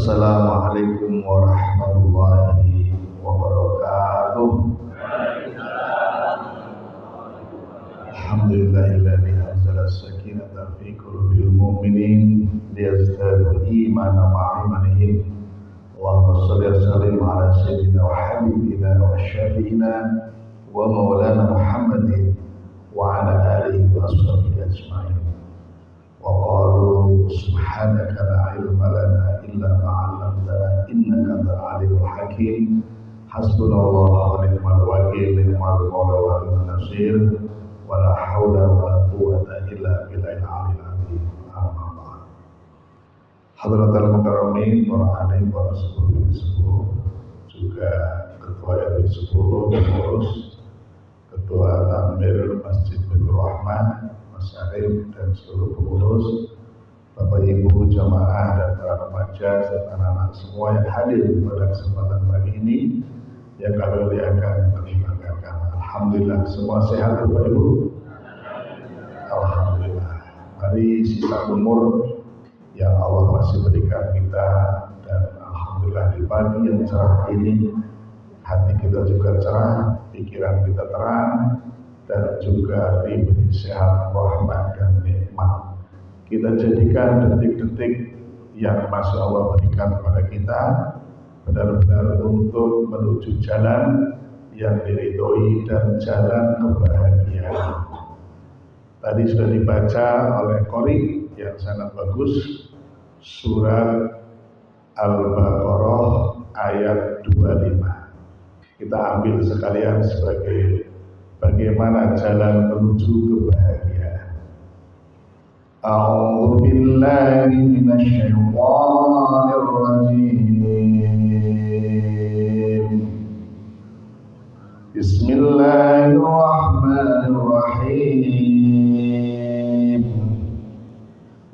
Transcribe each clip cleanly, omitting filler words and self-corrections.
Assalamualaikum warahmatullahi wabarakatuh. Alhamdulillahilladzi anzala as-sakinata fi qulubil mu'minin liyazdadu imanan ma'a imanihim. Allahumma shalli wa sallim ala sayyidina wa habibina wa syafi'ina wa maulana Muhammadin wa ala alihi wa sahbihi ajma'in. Wa qalu subhanaka la ilma lana illa ma 'allamtana innaka antal alimul hakim. Hasbunallahu wa ni'mal wakil, ni'mal mawla wa ni'mal nasir. Wala haula wala quwwata illa billahil aliyil azim. Amma ba'd. Hadratul mukarramin, para alim, para sepuh, juga ketua RW 10 pengurus, ketua Takmir Masjid Baitur Rahman, Mas Arif dan seluruh pengurus, Bapak Ibu jamaah dan para remaja serta anak-anak semua yang hadir pada kesempatan pagi ini yang kami muliakan dan banggakan. Alhamdulillah semua sehat Bapak Ibu. Alhamdulillah. Mari sisa umur yang Allah masih berikan kita, dan alhamdulillah di pagi yang cerah ini hati kita juga cerah, pikiran kita terang, dan juga diberi sehat, rahmat dan nikmat. Kita jadikan detik-detik yang masih Allah berikan kepada kita benar-benar untuk menuju jalan yang diridhoi dan jalan kebahagiaan. Tadi sudah dibaca oleh Qori yang sangat bagus, surat Al-Baqarah ayat 25. Kita ambil sekalian sebagai bagaimana jalan menuju kebahagiaan. A'udzu billahi minasy syaithanir rajim. Bismillahirrahmanirrahim.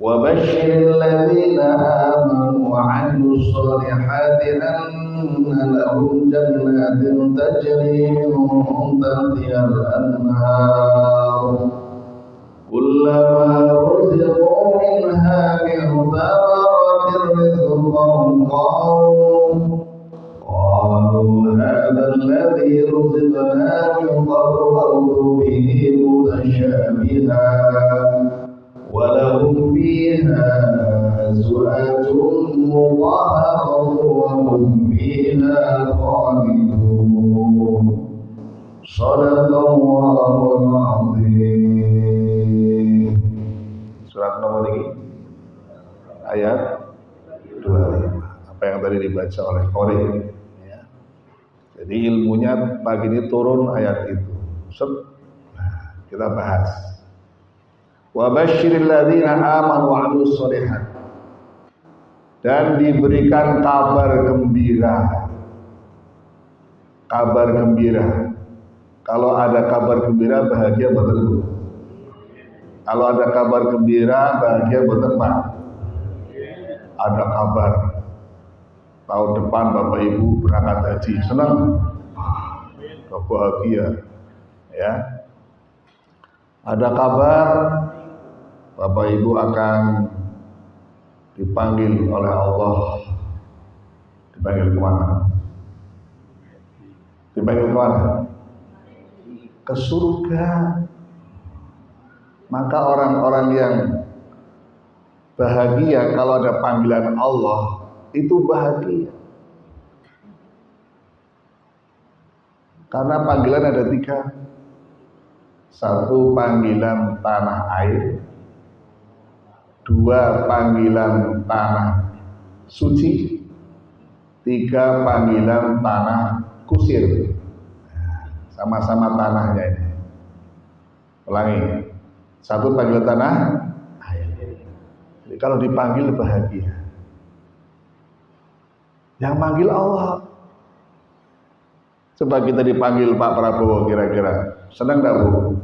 Wa basyiril ladzina amanu wa 'amilus shalihati anna lahum jannatin tajri min tahtiha al-anhar kullama ruziqu minha min thamaratin rizqan qalu hadha alladhi ruziqna min qablu wa bihi mutashabihan wa lahum fiha azwajun mutahharatun wa hum fiha khalidun. Shadaqallahul azim. Surat nomor ini ayat 25. Apa yang tadi dibaca oleh Qori ya. Jadi ilmunya pagi ini turun ayat itu. Nah, kita bahas. Wa basyiril ladzina amanu wa 'amilus shalihat. Dan diberikan kabar gembira. Kabar gembira. Kalau ada kabar gembira bahagia betul. Kalau ada kabar gembira bahagia betul Pak. Ada kabar tahun depan Bapak Ibu berangkat haji, senang, bahagia, ya. Ada kabar Bapak Ibu akan dipanggil oleh Allah. Dipanggil kemana? Dipanggil kemana? Ke surga. Maka orang-orang yang bahagia kalau ada panggilan Allah itu bahagia. Karena panggilan ada 3. Satu, panggilan tanah air. 2, panggilan tanah suci. 3, panggilan tanah kusir. Sama-sama tanahnya ini. Ulangi. 1, panggilan tanah air. Jadi kalau dipanggil bahagia. Yang manggil Allah. Coba kita dipanggil Pak Prabowo, kira-kira senang gak Bu?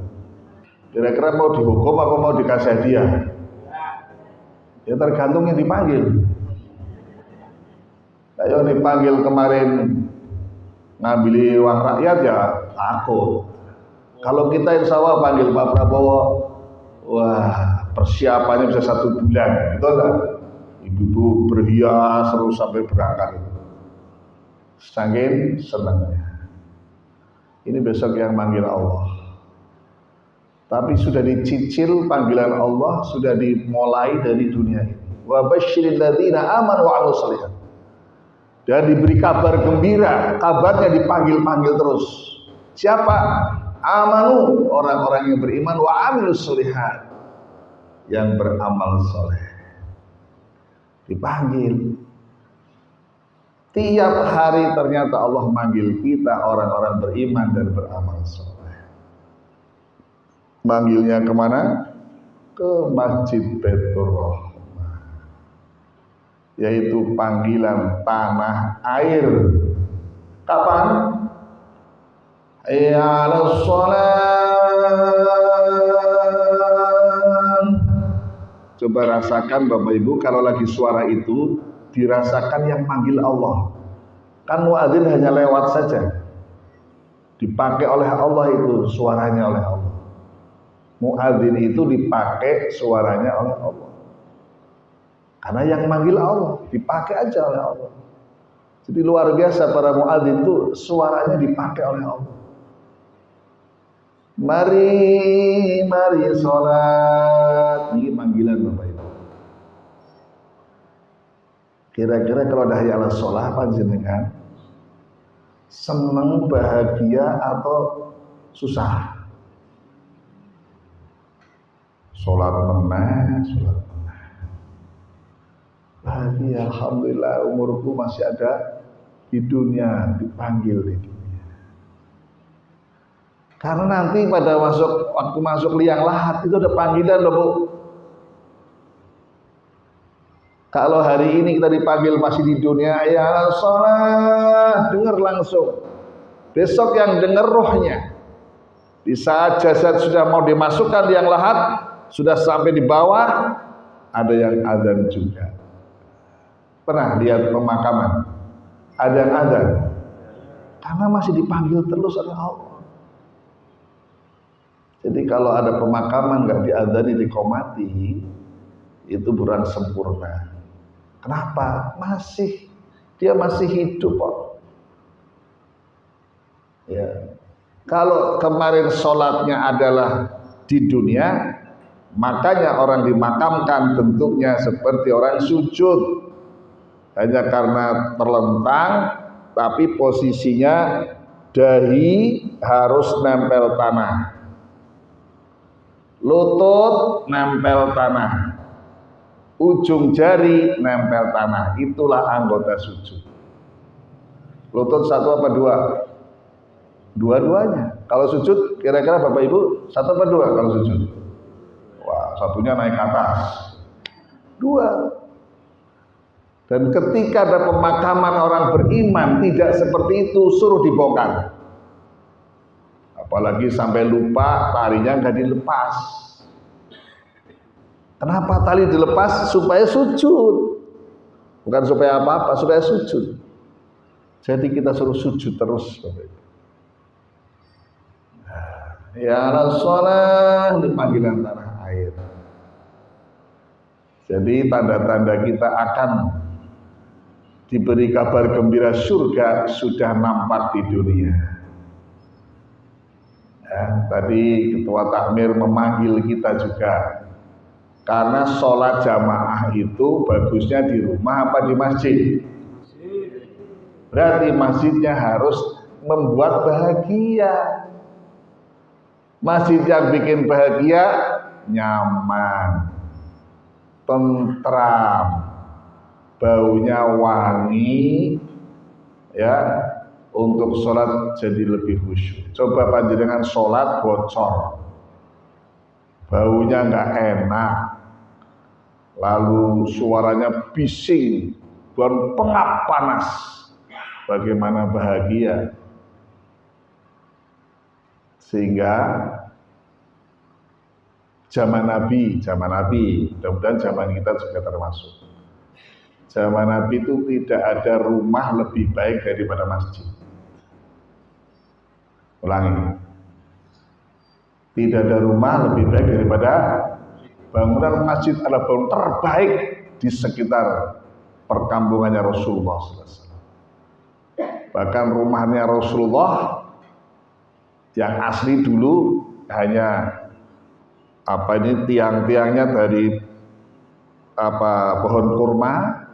Kira-kira mau dihukum apa mau dikasih hadiah? Ya tergantung yang dipanggil. Kayak dipanggil kemarin ngambil uang rakyat ya takut. Kalau kita insya Allah panggil Pak Prabowo, wah persiapannya bisa 1 bulan, betul nggak? Ibu-ibu berhias terus sampai berangkat. Saking senangnya. Ini besok yang manggil Allah. Tapi sudah dicicil panggilan Allah, sudah dimulai dari dunia ini. Wa basyiril ladzina amanu wa 'amilus shalihat. Dan diberi kabar gembira, kabarnya dipanggil-panggil terus. Siapa? Amanu, orang-orang yang beriman, wa 'amilus shalihat, yang beramal soleh. Dipanggil. Tiap hari ternyata Allah manggil kita orang-orang beriman dan beramal soleh. Manggilnya kemana? Ke Masjid Baitur Rahmah, yaitu panggilan tanah air. Kapan? Hayya 'alas shalah. Coba rasakan Bapak Ibu, kalau lagi suara itu dirasakan yang manggil Allah. Kan muadzin hanya lewat saja, dipakai oleh Allah itu suaranya oleh Allah. Muadzin itu dipakai suaranya oleh Allah, karena yang manggil Allah, dipakai aja oleh Allah. Jadi luar biasa para muadzin itu suaranya dipakai oleh Allah. Mari, mari sholat. Ini panggilan Bapak Ibu. Kira-kira kalau ada hayya 'alas shalah panjenengan seneng, bahagia atau susah? Sholat meneh, sholat meneh. Bahagia, alhamdulillah umurku masih ada di dunia, dipanggil di dunia. Karena nanti pada waktu masuk liang lahat itu ada panggilan loh Bu. Kalau hari ini kita dipanggil masih di dunia, ya sholat, dengar langsung. Besok yang dengar rohnya. Di saat jasad sudah mau dimasukkan liang lahat, sudah sampai di bawah, ada yang azan juga. Pernah lihat pemakaman? Ada yang azan? Karena masih dipanggil terus oleh Allah. Jadi kalau ada pemakaman nggak diadzani, diqomati, itu kurang sempurna. Kenapa? Dia masih hidup kok. Ya. Kalau kemarin sholatnya adalah di dunia, makanya orang dimakamkan bentuknya seperti orang sujud, hanya karena terlentang, tapi posisinya dahi harus nempel tanah, lutut nempel tanah, ujung jari nempel tanah. Itulah anggota sujud. Lutut satu apa dua? Dua-duanya. Kalau sujud kira-kira Bapak Ibu satu apa dua kalau sujud? Wah, satunya naik ke atas. Dua. Dan ketika ada pemakaman orang beriman tidak seperti itu, suruh dibongkar. Apalagi sampai lupa talinya nggak dilepas. Kenapa tali dilepas? Supaya sujud. Bukan supaya apa-apa, supaya sujud. Jadi kita suruh sujud terus Bapak Ibu. Ya Rasulullah, di panggilan tanah air. Jadi tanda-tanda kita akan diberi kabar gembira surga sudah nampak di dunia. Ya, tadi Ketua Takmir memanggil kita juga. Karena sholat jamaah itu bagusnya di rumah apa di masjid? Berarti masjidnya harus membuat bahagia. Masjid yang bikin bahagia, nyaman, tentram, baunya wangi, ya, untuk sholat jadi lebih khusyuk. Coba panjenengan sholat bocor, baunya nggak enak, lalu suaranya bising dan pengap panas, bagaimana bahagia? Sehingga zaman Nabi, mudah-mudahan zaman kita juga termasuk. Zaman Nabi itu tidak ada rumah lebih baik daripada masjid. Ulangi. Tidak ada rumah lebih baik daripada bangunan masjid adalah bangunan terbaik di sekitar perkampungannya Rasulullah SAW. Bahkan rumahnya Rasulullah yang asli dulu hanya tiang-tiangnya dari pohon kurma,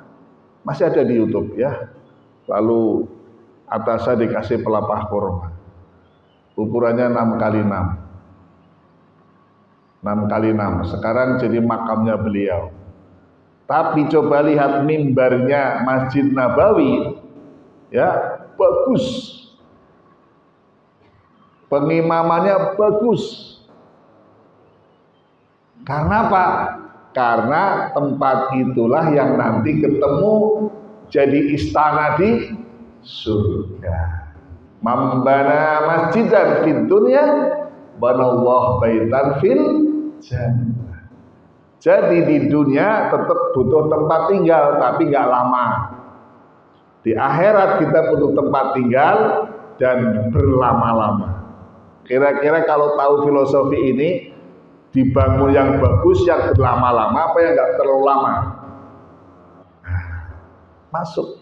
masih ada di YouTube ya. Lalu atasnya dikasih pelepah kurma. Ukurannya 6x6. 6x6. Sekarang jadi makamnya beliau. Tapi coba lihat mimbarnya Masjid Nabawi, ya bagus. Pengimamannya bagus. Karena apa? Karena tempat itulah yang nanti ketemu jadi istana di surga. Mambana masjidan fid dunya banallahu baitan fil jannah. Jadi di dunia tetap butuh tempat tinggal, tapi nggak lama. Di akhirat kita butuh tempat tinggal dan berlama-lama. Kira-kira kalau tahu filosofi ini, dibangun yang bagus, yang berlama-lama, apa yang nggak terlalu lama? Masuk.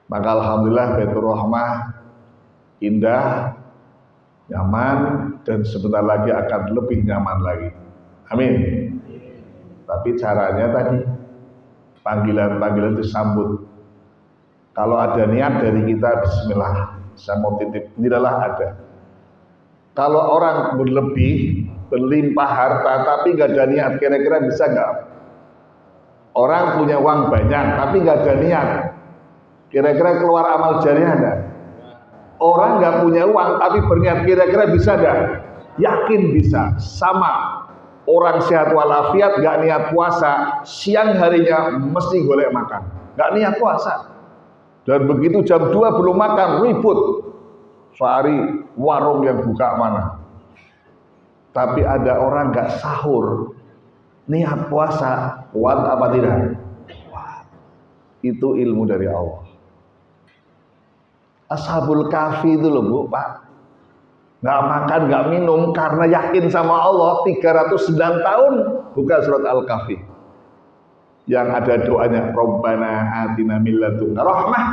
Maka alhamdulillah Baitur Rahmah indah, nyaman, dan sebentar lagi akan lebih nyaman lagi. Amin. Tapi caranya tadi panggilan-panggilan disambut. Kalau ada niat dari kita, bismillah, saya mau titip, tidaklah ada. Kalau orang berlebih, berlimpah harta, tapi nggak ada niat, kira-kira bisa nggak? Orang punya uang banyak, tapi nggak ada niat, kira-kira keluar amal jariah ada? Orang nggak punya uang, tapi berniat, kira-kira bisa nggak? Yakin bisa. Sama. Orang sehat walafiat gak niat puasa, siang harinya mesti golek makan, gak niat puasa. Dan begitu jam 2 belum makan, ribut, cari warung yang buka mana. Tapi ada orang gak sahur, niat puasa, kuat apa tidak? Kuat. Itu ilmu dari Allah. Ashabul Kahfi itu loh Bu, Pak, nggak makan, nggak minum karena yakin sama Allah 309 tahun. Buka surat Al-Kahfi yang ada doanya, Rabbana atina min ladunka rahmah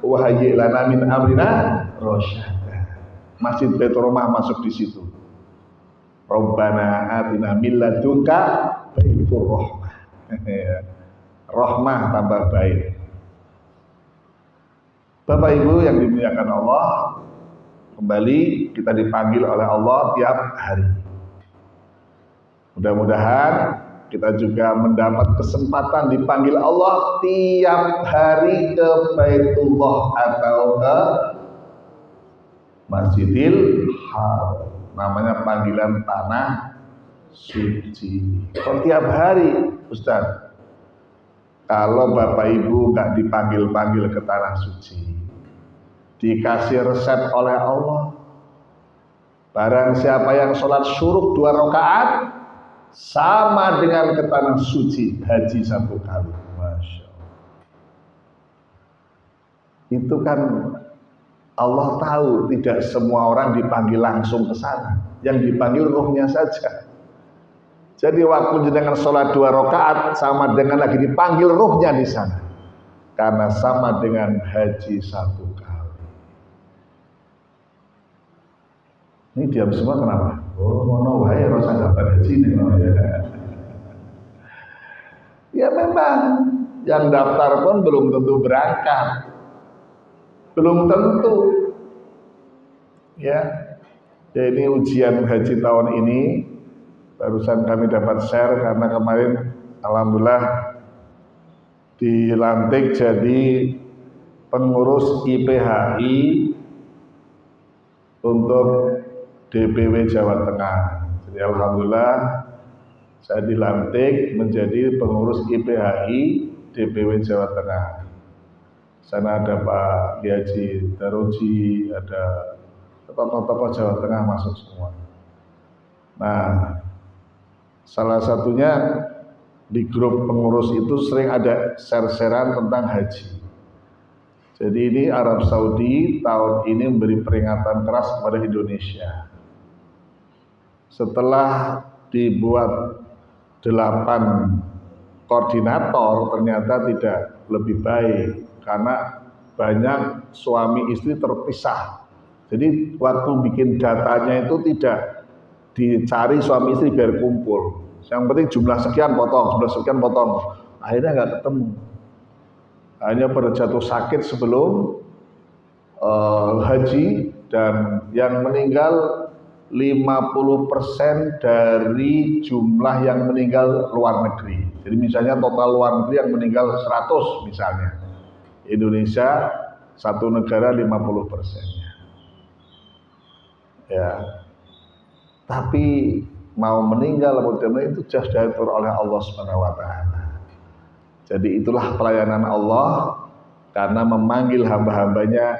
wa hayyi' lana min amrina rasyada. Masjid Baitur Rahmah masuk di situ. Rabbana atina min ladunka Baitur Rahmah. Rahmah tambah baik. Bapak Ibu yang dimuliakan Allah, kembali kita dipanggil oleh Allah tiap hari. Mudah-mudahan kita juga mendapat kesempatan dipanggil Allah tiap hari ke Baitullah atau ke Masjidil Haram. Namanya panggilan tanah suci. Tiap hari, Ustaz. Kalau Bapak Ibu nggak dipanggil-panggil ke tanah suci, dikasih resep oleh Allah, barang siapa yang sholat syuruk 2 rakaat sama dengan ke tanah suci haji 1 kali. Masya Allah. Itu kan Allah tahu tidak semua orang dipanggil langsung ke sana, yang dipanggil ruhnya saja. Jadi waktu jenengan sholat 2 rakaat sama dengan lagi dipanggil ruhnya di sana, karena sama dengan haji 1 kali. Ini diam semua kenapa? Oh, mono wae rasa dapat haji nih. Ya memang yang daftar pun belum tentu berangkat, belum tentu. Ya, jadi ujian haji tahun ini barusan kami dapat share karena kemarin alhamdulillah dilantik jadi pengurus IPHI untuk DPW Jawa Tengah. Jadi alhamdulillah saya dilantik menjadi pengurus IPHI DPW Jawa Tengah. Sana ada Pak Haji Daroji, ada tokoh-tokoh Jawa Tengah masuk semua. Nah, salah satunya di grup pengurus itu sering ada share-sharean tentang haji. Jadi ini Arab Saudi tahun ini memberi peringatan keras kepada Indonesia. Setelah dibuat 8 koordinator ternyata tidak lebih baik karena banyak suami istri terpisah. Jadi waktu bikin datanya itu tidak dicari suami istri biar kumpul. Yang penting jumlah sekian potong, jumlah sekian potong. Akhirnya nggak ketemu. Hanya pada jatuh sakit sebelum haji, dan yang meninggal 50% dari jumlah yang meninggal luar negeri. Jadi misalnya total luar negeri yang meninggal 100 misalnya. Indonesia satu negara 50%-nya. Ya. Tapi mau meninggal kemudian itu sudah diatur oleh Allah Subhanahu wa taala. Jadi itulah pelayanan Allah, karena memanggil hamba-hambanya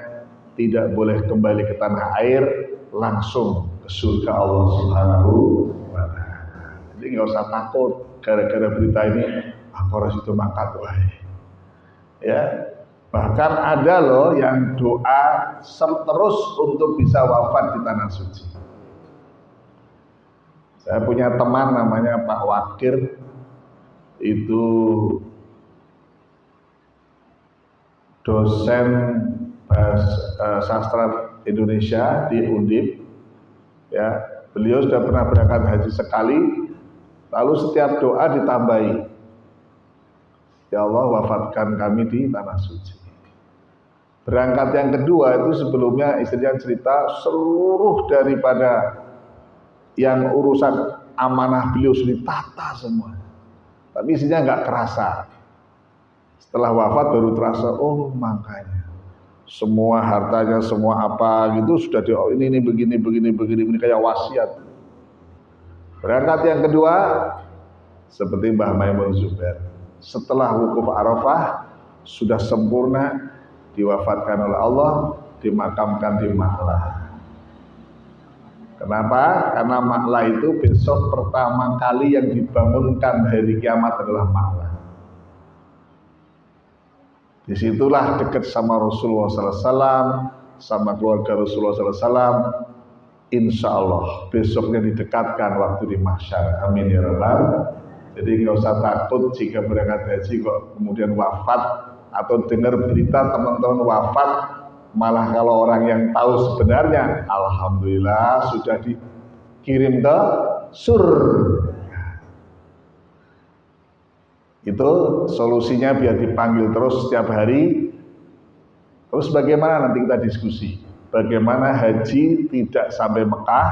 tidak boleh kembali ke tanah air, langsung ke surga Allah Subhanahu wa taala. Jadi nggak usah takut gara-gara berita ini aku harus itu mangkat wae. Ya. Bahkan ada loh yang doa terus untuk bisa wafat di tanah suci. Saya punya teman namanya Pak Wakir, itu dosen sastra Indonesia di Undip. Ya, beliau sudah pernah berangkat haji sekali, lalu setiap doa ditambahi, ya Allah wafatkan kami di tanah suci. Berangkat yang kedua itu sebelumnya istrinya cerita seluruh daripada yang urusan amanah beliau sudah ditata semua, tapi istrinya nggak kerasa. Setelah wafat baru terasa, oh makanya semua hartanya, semua apa gitu sudah ini begini kayak wasiat. Berangkat yang kedua seperti Mbah Maimun Zubair, setelah wukuf Arafah sudah sempurna, diwafatkan oleh Allah, dimakamkan di Maklah. Kenapa? Karena Maklah itu besok pertama kali yang dibangunkan hari kiamat adalah Maklah. Disitulah dekat sama Rasulullah SAW, sama keluarga Rasulullah SAW. Insya Allah besoknya didekatkan waktu di mahsyar. Amin ya rabbal. Jadi nggak usah takut jika berangkat haji kok kemudian wafat, atau dengar berita teman-teman wafat, malah kalau orang yang tahu sebenarnya, alhamdulillah sudah dikirim ke surga. Itu solusinya biar dipanggil terus setiap hari. Terus bagaimana nanti kita diskusi, bagaimana haji tidak sampai Mekah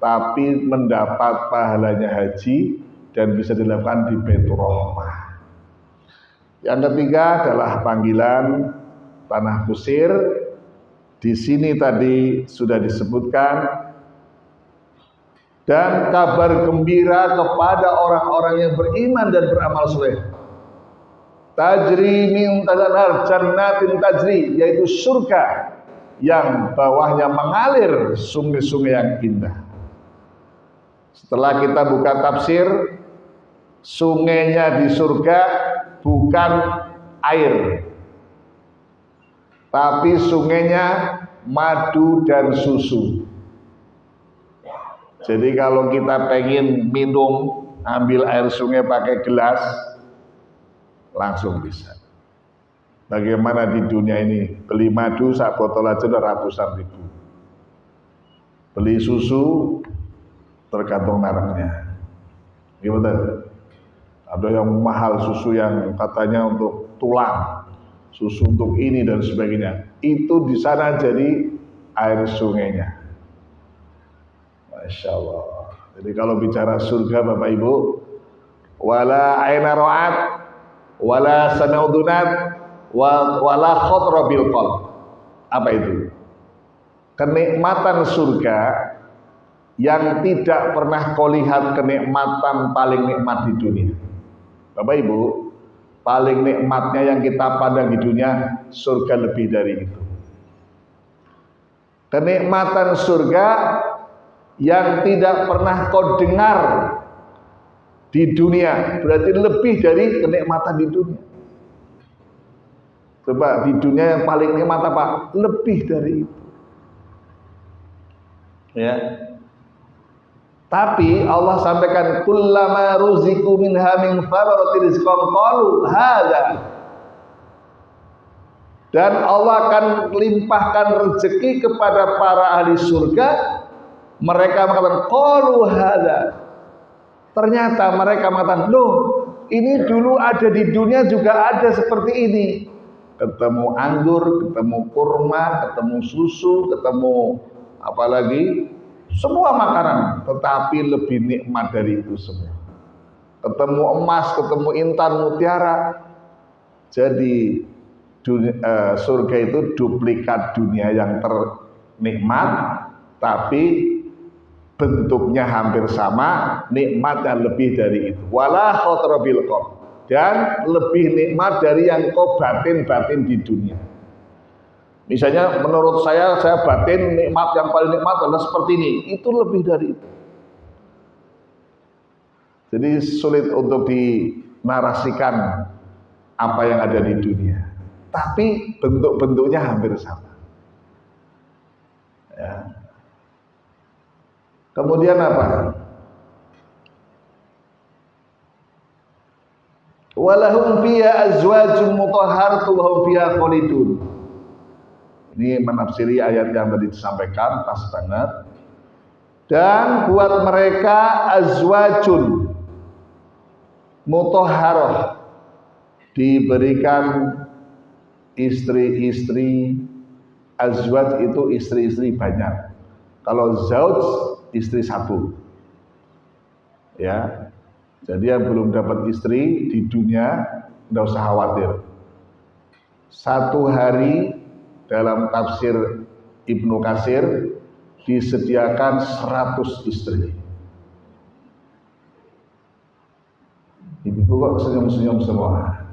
tapi mendapat pahalanya haji dan bisa dilakukan di Baitur Rahmah. Yang ketiga adalah panggilan tanah kusir. Di sini tadi sudah disebutkan, dan kabar gembira kepada orang-orang yang beriman dan beramal soleh. Tajri min tahtiha jannatin tajri, yaitu surga yang bawahnya mengalir sungai-sungai yang indah. Setelah kita buka tafsir, sungainya di surga bukan air, tapi sungainya madu dan susu. Jadi kalau kita pengen minum, ambil air sungai pakai gelas, langsung bisa. Bagaimana di dunia ini, beli madu sak botol aja udah ratusan ribu. Beli susu tergantung mereknya. Gimana? Ada yang mahal susu yang katanya untuk tulang, susu untuk ini dan sebagainya. Itu di sana jadi air sungainya. Masya Allah. Jadi kalau bicara surga Bapak Ibu, wala aina ra'at, wala sami'udunat, wala khotra bil qalb. Apa itu? Kenikmatan surga yang tidak pernah kau lihat kenikmatan paling nikmat di dunia. Bapak Ibu, paling nikmatnya yang kita pandang di dunia, surga lebih dari itu. Kenikmatan surga yang tidak pernah kau dengar di dunia, berarti lebih dari kenikmatan di dunia. Coba di dunia yang paling nikmat apa? Lebih dari itu. Ya. Tapi Allah sampaikan kullama ruziku minha min thamaratir rizqan qalu hadza. Dan Allah akan limpahkan rezeki kepada para ahli surga. Mereka mengatakan qalu hadza. Ternyata mereka mengatakan, loh, ini dulu ada di dunia juga ada seperti ini. Ketemu anggur, ketemu kurma, ketemu susu, ketemu apalagi semua makanan, tetapi lebih nikmat dari itu semua. Ketemu emas, ketemu intan, mutiara. Jadi surga itu duplikat dunia yang ternikmat, tapi bentuknya hampir sama, nikmatnya lebih dari itu. Wala khatra bil qalb, dan lebih nikmat dari yang kau batin-batin di dunia. Misalnya menurut saya batin nikmat yang paling nikmat adalah seperti ini, itu lebih dari itu. Jadi sulit untuk dinarasikan apa yang ada di dunia, tapi bentuk-bentuknya hampir sama. Ya. Kemudian apa? Walahum fiha azwajun mutahharatun wa hum fiha khalidun. Ini menafsiri ayat yang tadi disampaikan, pas banget. Dan buat mereka azwajun mutahharah, diberikan istri-istri. Azwaj itu istri-istri banyak. Kalau zauj istri satu, ya. Jadi yang belum dapat istri di dunia tidak usah khawatir. Satu hari dalam tafsir Ibnu Katsir disediakan 100 istri. Ibu kok senyum-senyum semua?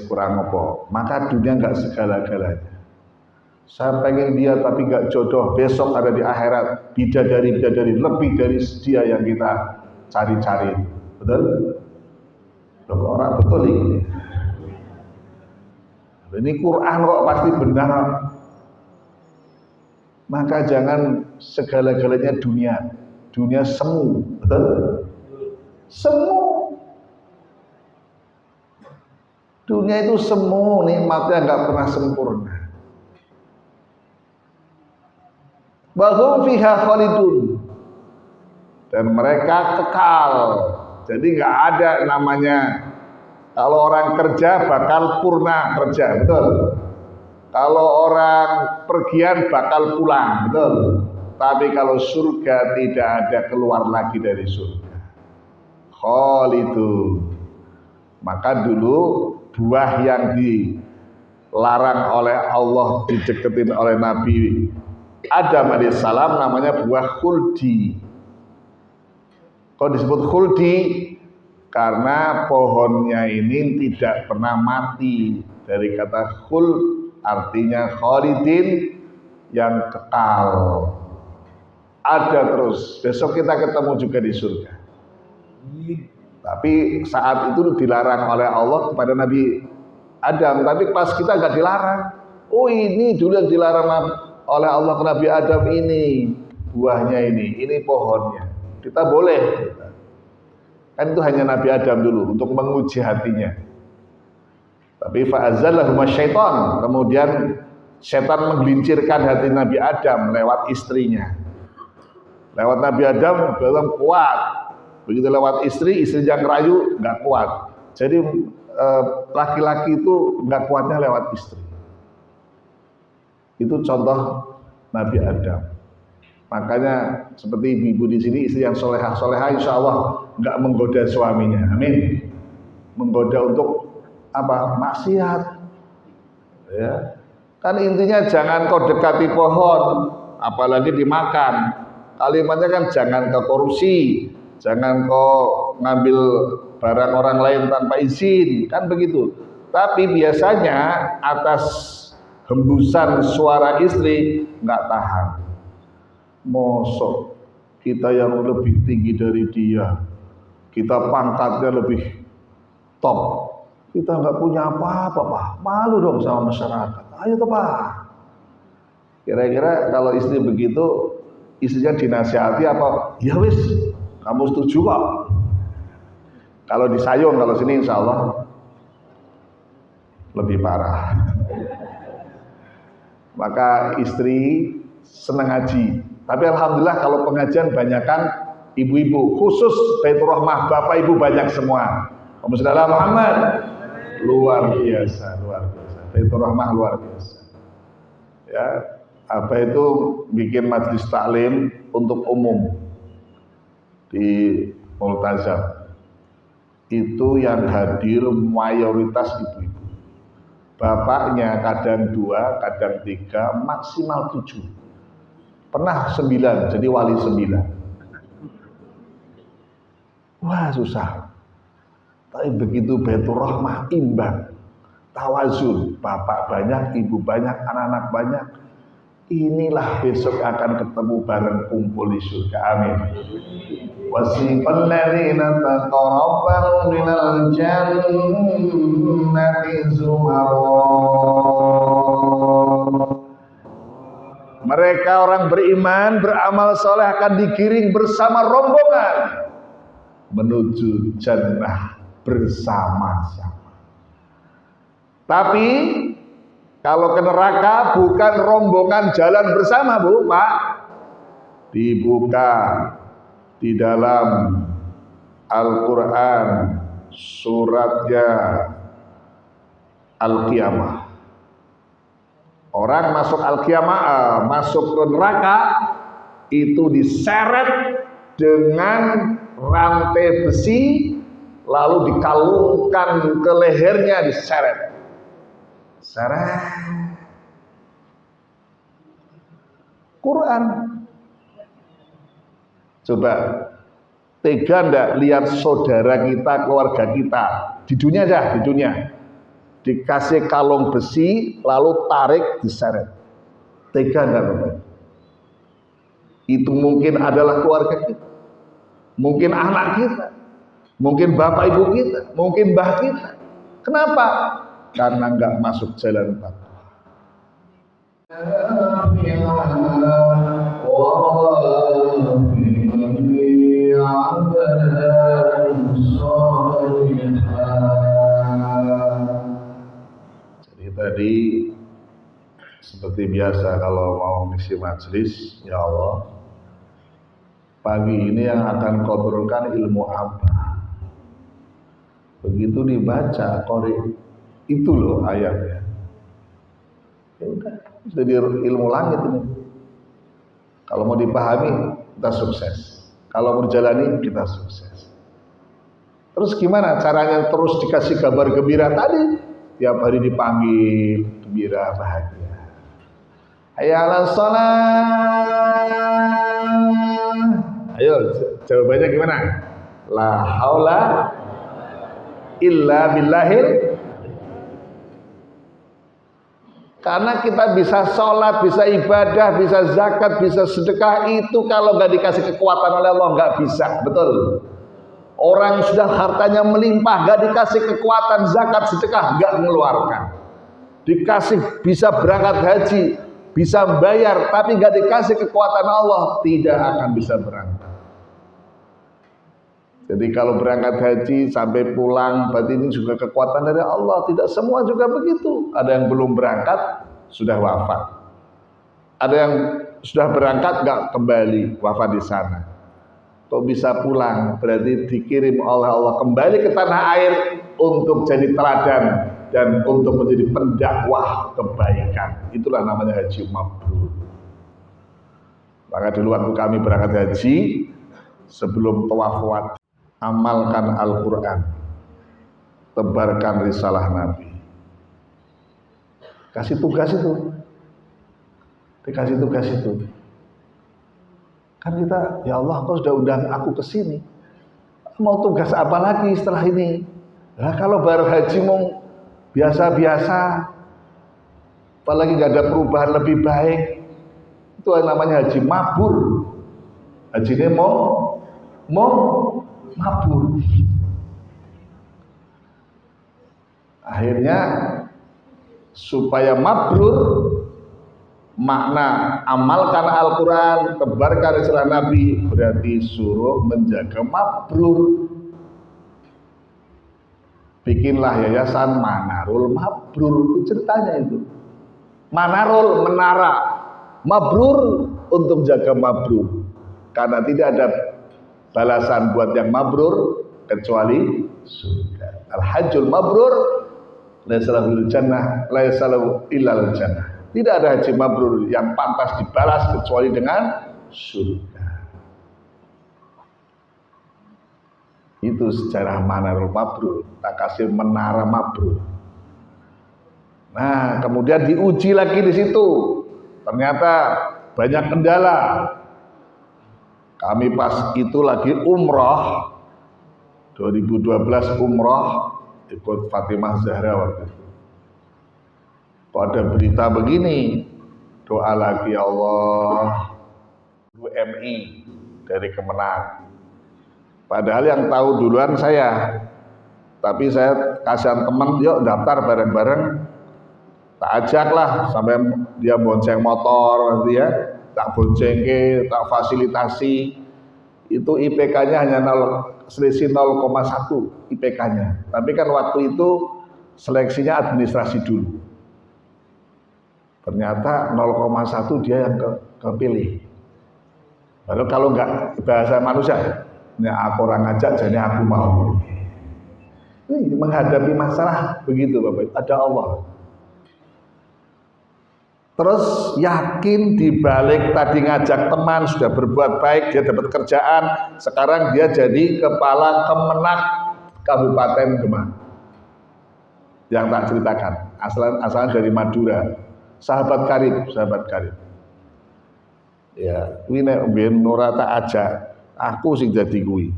Kurang apa? Maka dunia nggak segala-galanya. Saya pengen dia tapi nggak jodoh. Besok ada di akhirat bidadari lebih dari dia yang kita cari-cari. Betul? Loh, orang betul ini. Ini Quran kok pasti benar. Maka jangan segala-galanya dunia. Dunia semu. Betul? Semu. Dunia itu semu, nikmatnya nggak pernah sempurna. Bahum fiha khalidun, dan mereka kekal. Jadi nggak ada namanya kalau orang kerja bakal purna kerja, betul. Kalau orang pergian bakal pulang, betul. Tapi kalau surga tidak ada keluar lagi dari surga. Khalidun. Maka dulu buah yang dilarang oleh Allah dideketin oleh Nabi Adam alaihissalam namanya buah khuldi. Kok disebut khuldi? Karena pohonnya ini tidak pernah mati. Dari kata khul artinya khalidin, yang kekal. Ada terus. Besok kita ketemu juga di surga. Tapi saat itu dilarang oleh Allah kepada Nabi Adam. Tapi pas kita nggak dilarang. Oh, ini dulu yang dilarang oleh Allah ke Nabi Adam, ini buahnya, ini pohonnya. Kita boleh. Kan itu hanya Nabi Adam dulu untuk menguji hatinya. Tapi fa'azallahuma syaitan, kemudian setan menggelincirkan hati Nabi Adam lewat istrinya. Lewat Nabi Adam belum kuat. Begitu lewat istri yang ngerayu nggak kuat. Jadi laki-laki itu nggak kuatnya lewat istri. Itu contoh Nabi Adam. Makanya seperti ibu di sini, istri yang solehah, insya Allah nggak menggoda suaminya. Amin. Menggoda untuk apa? Maksiat. Ya. Kan intinya jangan kau dekati pohon, apalagi dimakan. Kalimatnya kan jangan kau korupsi, jangan kau ngambil barang orang lain tanpa izin, kan begitu. Tapi biasanya atas hembusan suara istri nggak tahan. Mosok kita yang lebih tinggi dari dia, kita pangkatnya lebih top, kita nggak punya apa-apa, Pak. Malu dong sama masyarakat. Ayo toh, Pak. Kira-kira kalau istri begitu, istrinya dinasihati apa? Ya wis, kamu setuju kok. Kalau di Sayung, kalau sini insya Allah lebih parah. Maka istri senang haji. Tapi alhamdulillah kalau pengajian banyakkan ibu-ibu, khusus Baitur Rahmah, bapak ibu banyak semua. Alhamdulillah Muhammad luar biasa, luar biasa. Baitur Rahmah luar biasa. Ya, apa itu bikin majelis taklim untuk umum di Multazam. Itu yang hadir mayoritas ibu-ibu. Bapaknya kadang 2, kadang 3, maksimal 7. Pernah 9, jadi wali 9. Wah susah. Tapi begitu Baitur Rahmah imbang, tawazun, bapak banyak, ibu banyak, anak-anak banyak. Inilah besok akan ketemu bareng kumpul di surga. Amin. Wasiqal ladzina taqarrabu minal jannati zumara. Mereka orang beriman, beramal soleh akan digiring bersama rombongan menuju jannah bersama-sama. Tapi kalau ke neraka bukan rombongan jalan bersama, Bu, Pak. Dibuka di dalam Al-Quran suratnya Al-Qiyamah. Orang masuk Al-Qiyamah, masuk ke neraka itu diseret dengan rantai besi, lalu dikalungkan ke lehernya, diseret. Seret. Quran. Coba tega ndak lihat saudara kita, keluarga kita di dunia aja, di dunia dikasih kalung besi lalu tarik diseret. Tega ndak Bapak? Itu mungkin adalah keluarga kita, mungkin anak kita, mungkin bapak ibu kita, mungkin mbah kita. Kenapa? Karena enggak masuk jalan takwa. Jadi tadi seperti biasa kalau mau ngisi majelis, ya Allah, pagi ini yang akan kau turunkan ilmu apa? Begitu dibaca qori itu loh ayatnya. Ya udah, jadi ilmu langit ini. Kalau mau dipahami, kita sukses. Kalau mau dijalani, kita sukses. Terus gimana caranya terus dikasih kabar gembira tadi? Tiap hari dipanggil, gembira, bahagia. Hayya 'alas shalah. Ayo, jawabannya gimana? La haula illa billahil. Karena kita bisa sholat, bisa ibadah, bisa zakat, bisa sedekah, itu kalau nggak dikasih kekuatan oleh Allah nggak bisa, betul. Orang sudah hartanya melimpah, nggak dikasih kekuatan zakat, sedekah, nggak mengeluarkan. Dikasih bisa berangkat haji, bisa bayar, tapi nggak dikasih kekuatan Allah, tidak akan bisa berangkat. Jadi kalau berangkat haji sampai pulang, berarti ini juga kekuatan dari Allah. Tidak semua juga begitu. Ada yang belum berangkat, sudah wafat. Ada yang sudah berangkat, nggak kembali, wafat di sana. Kok bisa pulang? Berarti dikirim oleh Allah kembali ke tanah air untuk jadi teladan dan untuk menjadi pendakwah kebaikan. Itulah namanya haji mabrur. Maka dulu waktu kami berangkat haji, sebelum tawaf wada, amalkan Al-Quran, tebarkan risalah Nabi. Kasih tugas itu, dikasih tugas itu. Kan kita, ya Allah, Engkau sudah undang aku ke sini, mau tugas apa lagi setelah ini? Nah, kalau baru haji mau biasa-biasa, apalagi nggak ada perubahan lebih baik, itu namanya haji mabur. Haji ini mau mabur. Akhirnya supaya mabrur, makna amalkan Al-Quran, tebarkan istilah Nabi, berarti suruh menjaga mabrur. Bikinlah yayasan Manarul Mabrur, itu ceritanya itu. Manarul, menara, mabrur, untuk jaga mabrur. Karena tidak ada balasan buat yang mabrur kecuali surga. Al-hajjul mabrur laisa lahu jannah, laisa lahu illal jannah. Tidak ada haji mabrur yang pantas dibalas kecuali dengan surga. Itu sejarah Manarul Mabrur. Tak kasih menara mabrur. Nah, kemudian diuji lagi di situ. Ternyata banyak kendala. Kami pas itu lagi umroh 2012 umroh ikut Fatimah Zahra waktu itu. Pada berita begini, doa lagi Allah, MI dari Kemenang. Padahal yang tahu duluan saya, tapi saya kasihan teman, yuk daftar bareng-bareng. Tak ajak lah, sampai dia bonceng motor, nanti ya, tak bonceng tak fasilitasi. Itu IPK-nya hanya selisih 0,1 IPK-nya. Tapi kan waktu itu seleksinya administrasi dulu. Ternyata 0,1 dia yang kepilih. Lalu kalau enggak bahasa manusia, ya aku orang ngajak jadi aku mau. Ini menghadapi masalah begitu Bapak, ada Allah. Terus yakin dibalik tadi ngajak teman sudah berbuat baik, dia dapat kerjaan, sekarang dia jadi kepala Kemenak Kabupaten Demak. Yang tak ceritakan, asalnya dari Madura. Sahabat karib. Ya, kuwi nek mbiyen ora tak ajak, aku sing dadi kuwi.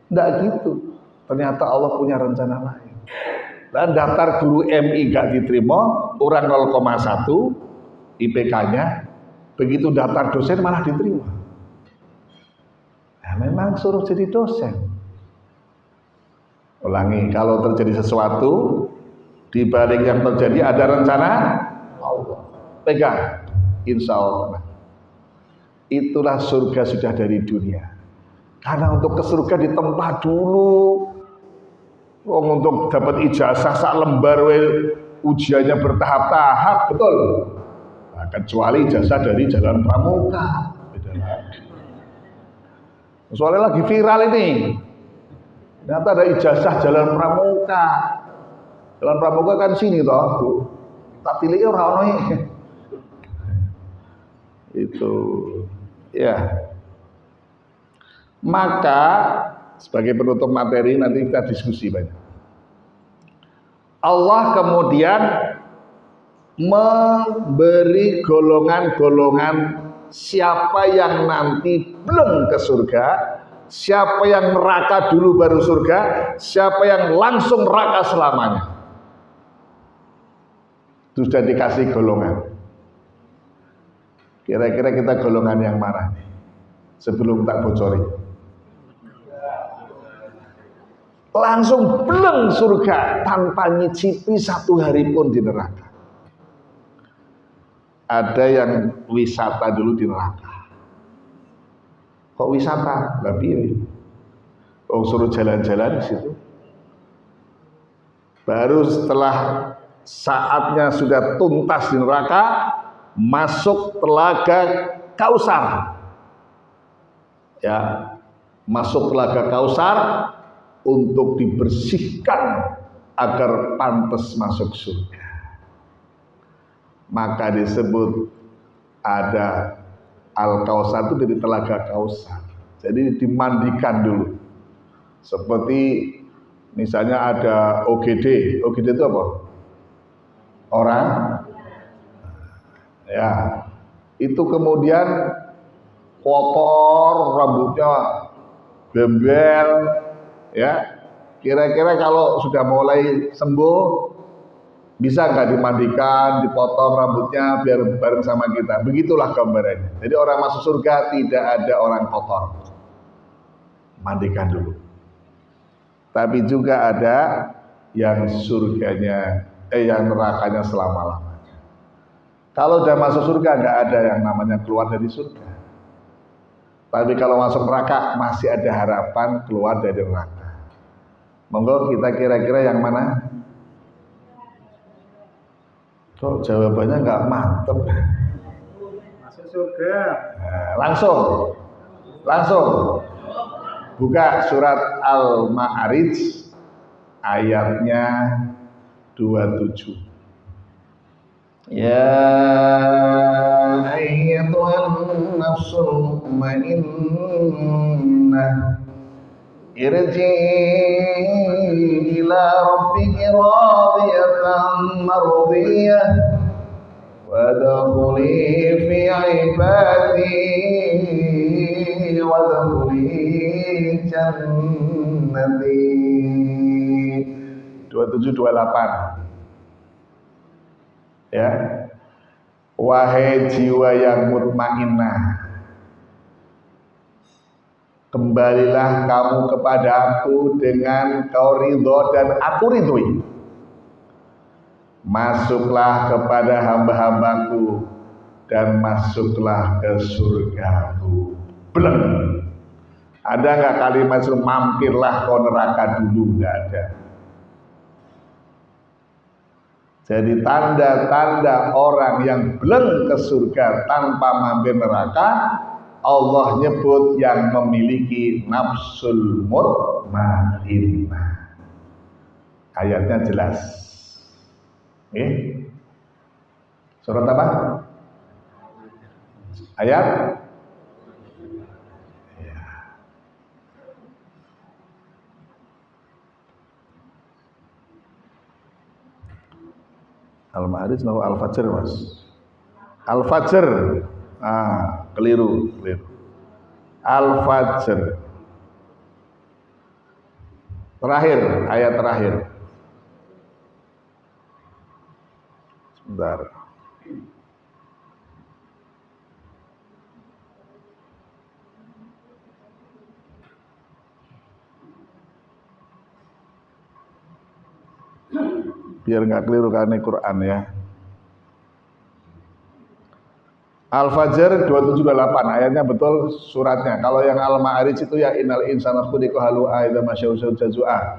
Ndak gitu. Ternyata Allah punya rencana lain. Dan daftar guru MI gak diterima, orang 0,1 IPK-nya, begitu daftar dosen malah diterima. Nah, memang suruh jadi dosen. Ulangi, kalau terjadi sesuatu, di balik yang terjadi ada rencana Allah. Pegang, insya Allah. Itulah surga sudah dari dunia. Karena untuk ke surga ditempa dulu. Untuk dapat ijazah sak lembar ujiannya bertahap-tahap, betul. Nah, kecuali ijazah dari Jalan Pramuka. Beda lagi. Soalnya lagi viral ini. Ternyata ada ijazah Jalan Pramuka. Jalan Pramuka kan sini toh, Bu. Tak pilih orang ono. Itu ya. Maka sebagai penutup materi nanti kita diskusi banyak. Allah kemudian memberi golongan-golongan siapa yang nanti belum ke surga, siapa yang neraka dulu baru surga, siapa yang langsung neraka selamanya. Itu sudah dikasih golongan. Kira-kira kita golongan yang mana nih? Sebelum tak bocori. Langsung belum surga tanpa nyicipi satu hari pun di neraka. Ada yang wisata dulu di neraka. Kok wisata? Lah piye? Oh, suruh jalan-jalan di situ. Baru setelah saatnya sudah tuntas di neraka, masuk telaga Kausar. Ya, masuk telaga Kausar untuk dibersihkan agar pantas masuk surga. Maka disebut ada Al-Kausar itu dari telaga Kausar. Jadi dimandikan dulu. Seperti misalnya ada OGD. OGD itu apa? Orang. Ya. Itu kemudian kotor, rambutnya gembel. Ya, kira-kira kalau sudah mulai sembuh, bisa nggak dimandikan, dipotong rambutnya biar bareng sama kita. Begitulah gambarannya. Jadi orang masuk surga tidak ada orang kotor. Mandikan dulu. Tapi juga ada yang surganya, yang nerakanya selama-lamanya. Kalau udah masuk surga nggak ada yang namanya keluar dari surga. Tapi kalau masuk neraka masih ada harapan keluar dari neraka. Monggo kita kira-kira yang mana? Kok jawabannya nggak mantep? Masuk surga. Nah, langsung buka surat Al-Ma'arij ayatnya 27. Ya ayyatuhan nafsul mutmainnah irji'i ila rabbiki radiyatan mardiyah wadkhuli fi ibadi wadkhuli jannati. 27-28. Ya, wahai jiwa yang mutmainnah, kembalilah kamu kepada aku dengan kau ridho dan aku ridhoi. Masuklah kepada hamba-hambaku dan masuklah ke surgaku. Belum. Ada nggak kalimat itu mampirlah kau neraka dulu? Nggak ada. Jadi tanda-tanda orang yang belum ke surga tanpa mampir neraka, Allah nyebut yang memiliki nafsul mutmainnah. Ayatnya jelas. Surat apa? Ayat? Al-Ma'arij atau Al-Fajr, Mas? Al-Fajr. Keliru. Al-Fajr. Terakhir, ayat terakhir. Sebentar. Biar nggak keliru karena Quran ya. Al-Fajr 27-28 ayatnya betul suratnya. Kalau yang Al-Ma'arij itu ya innal insana khuliqa halu'a idza masya'u jazua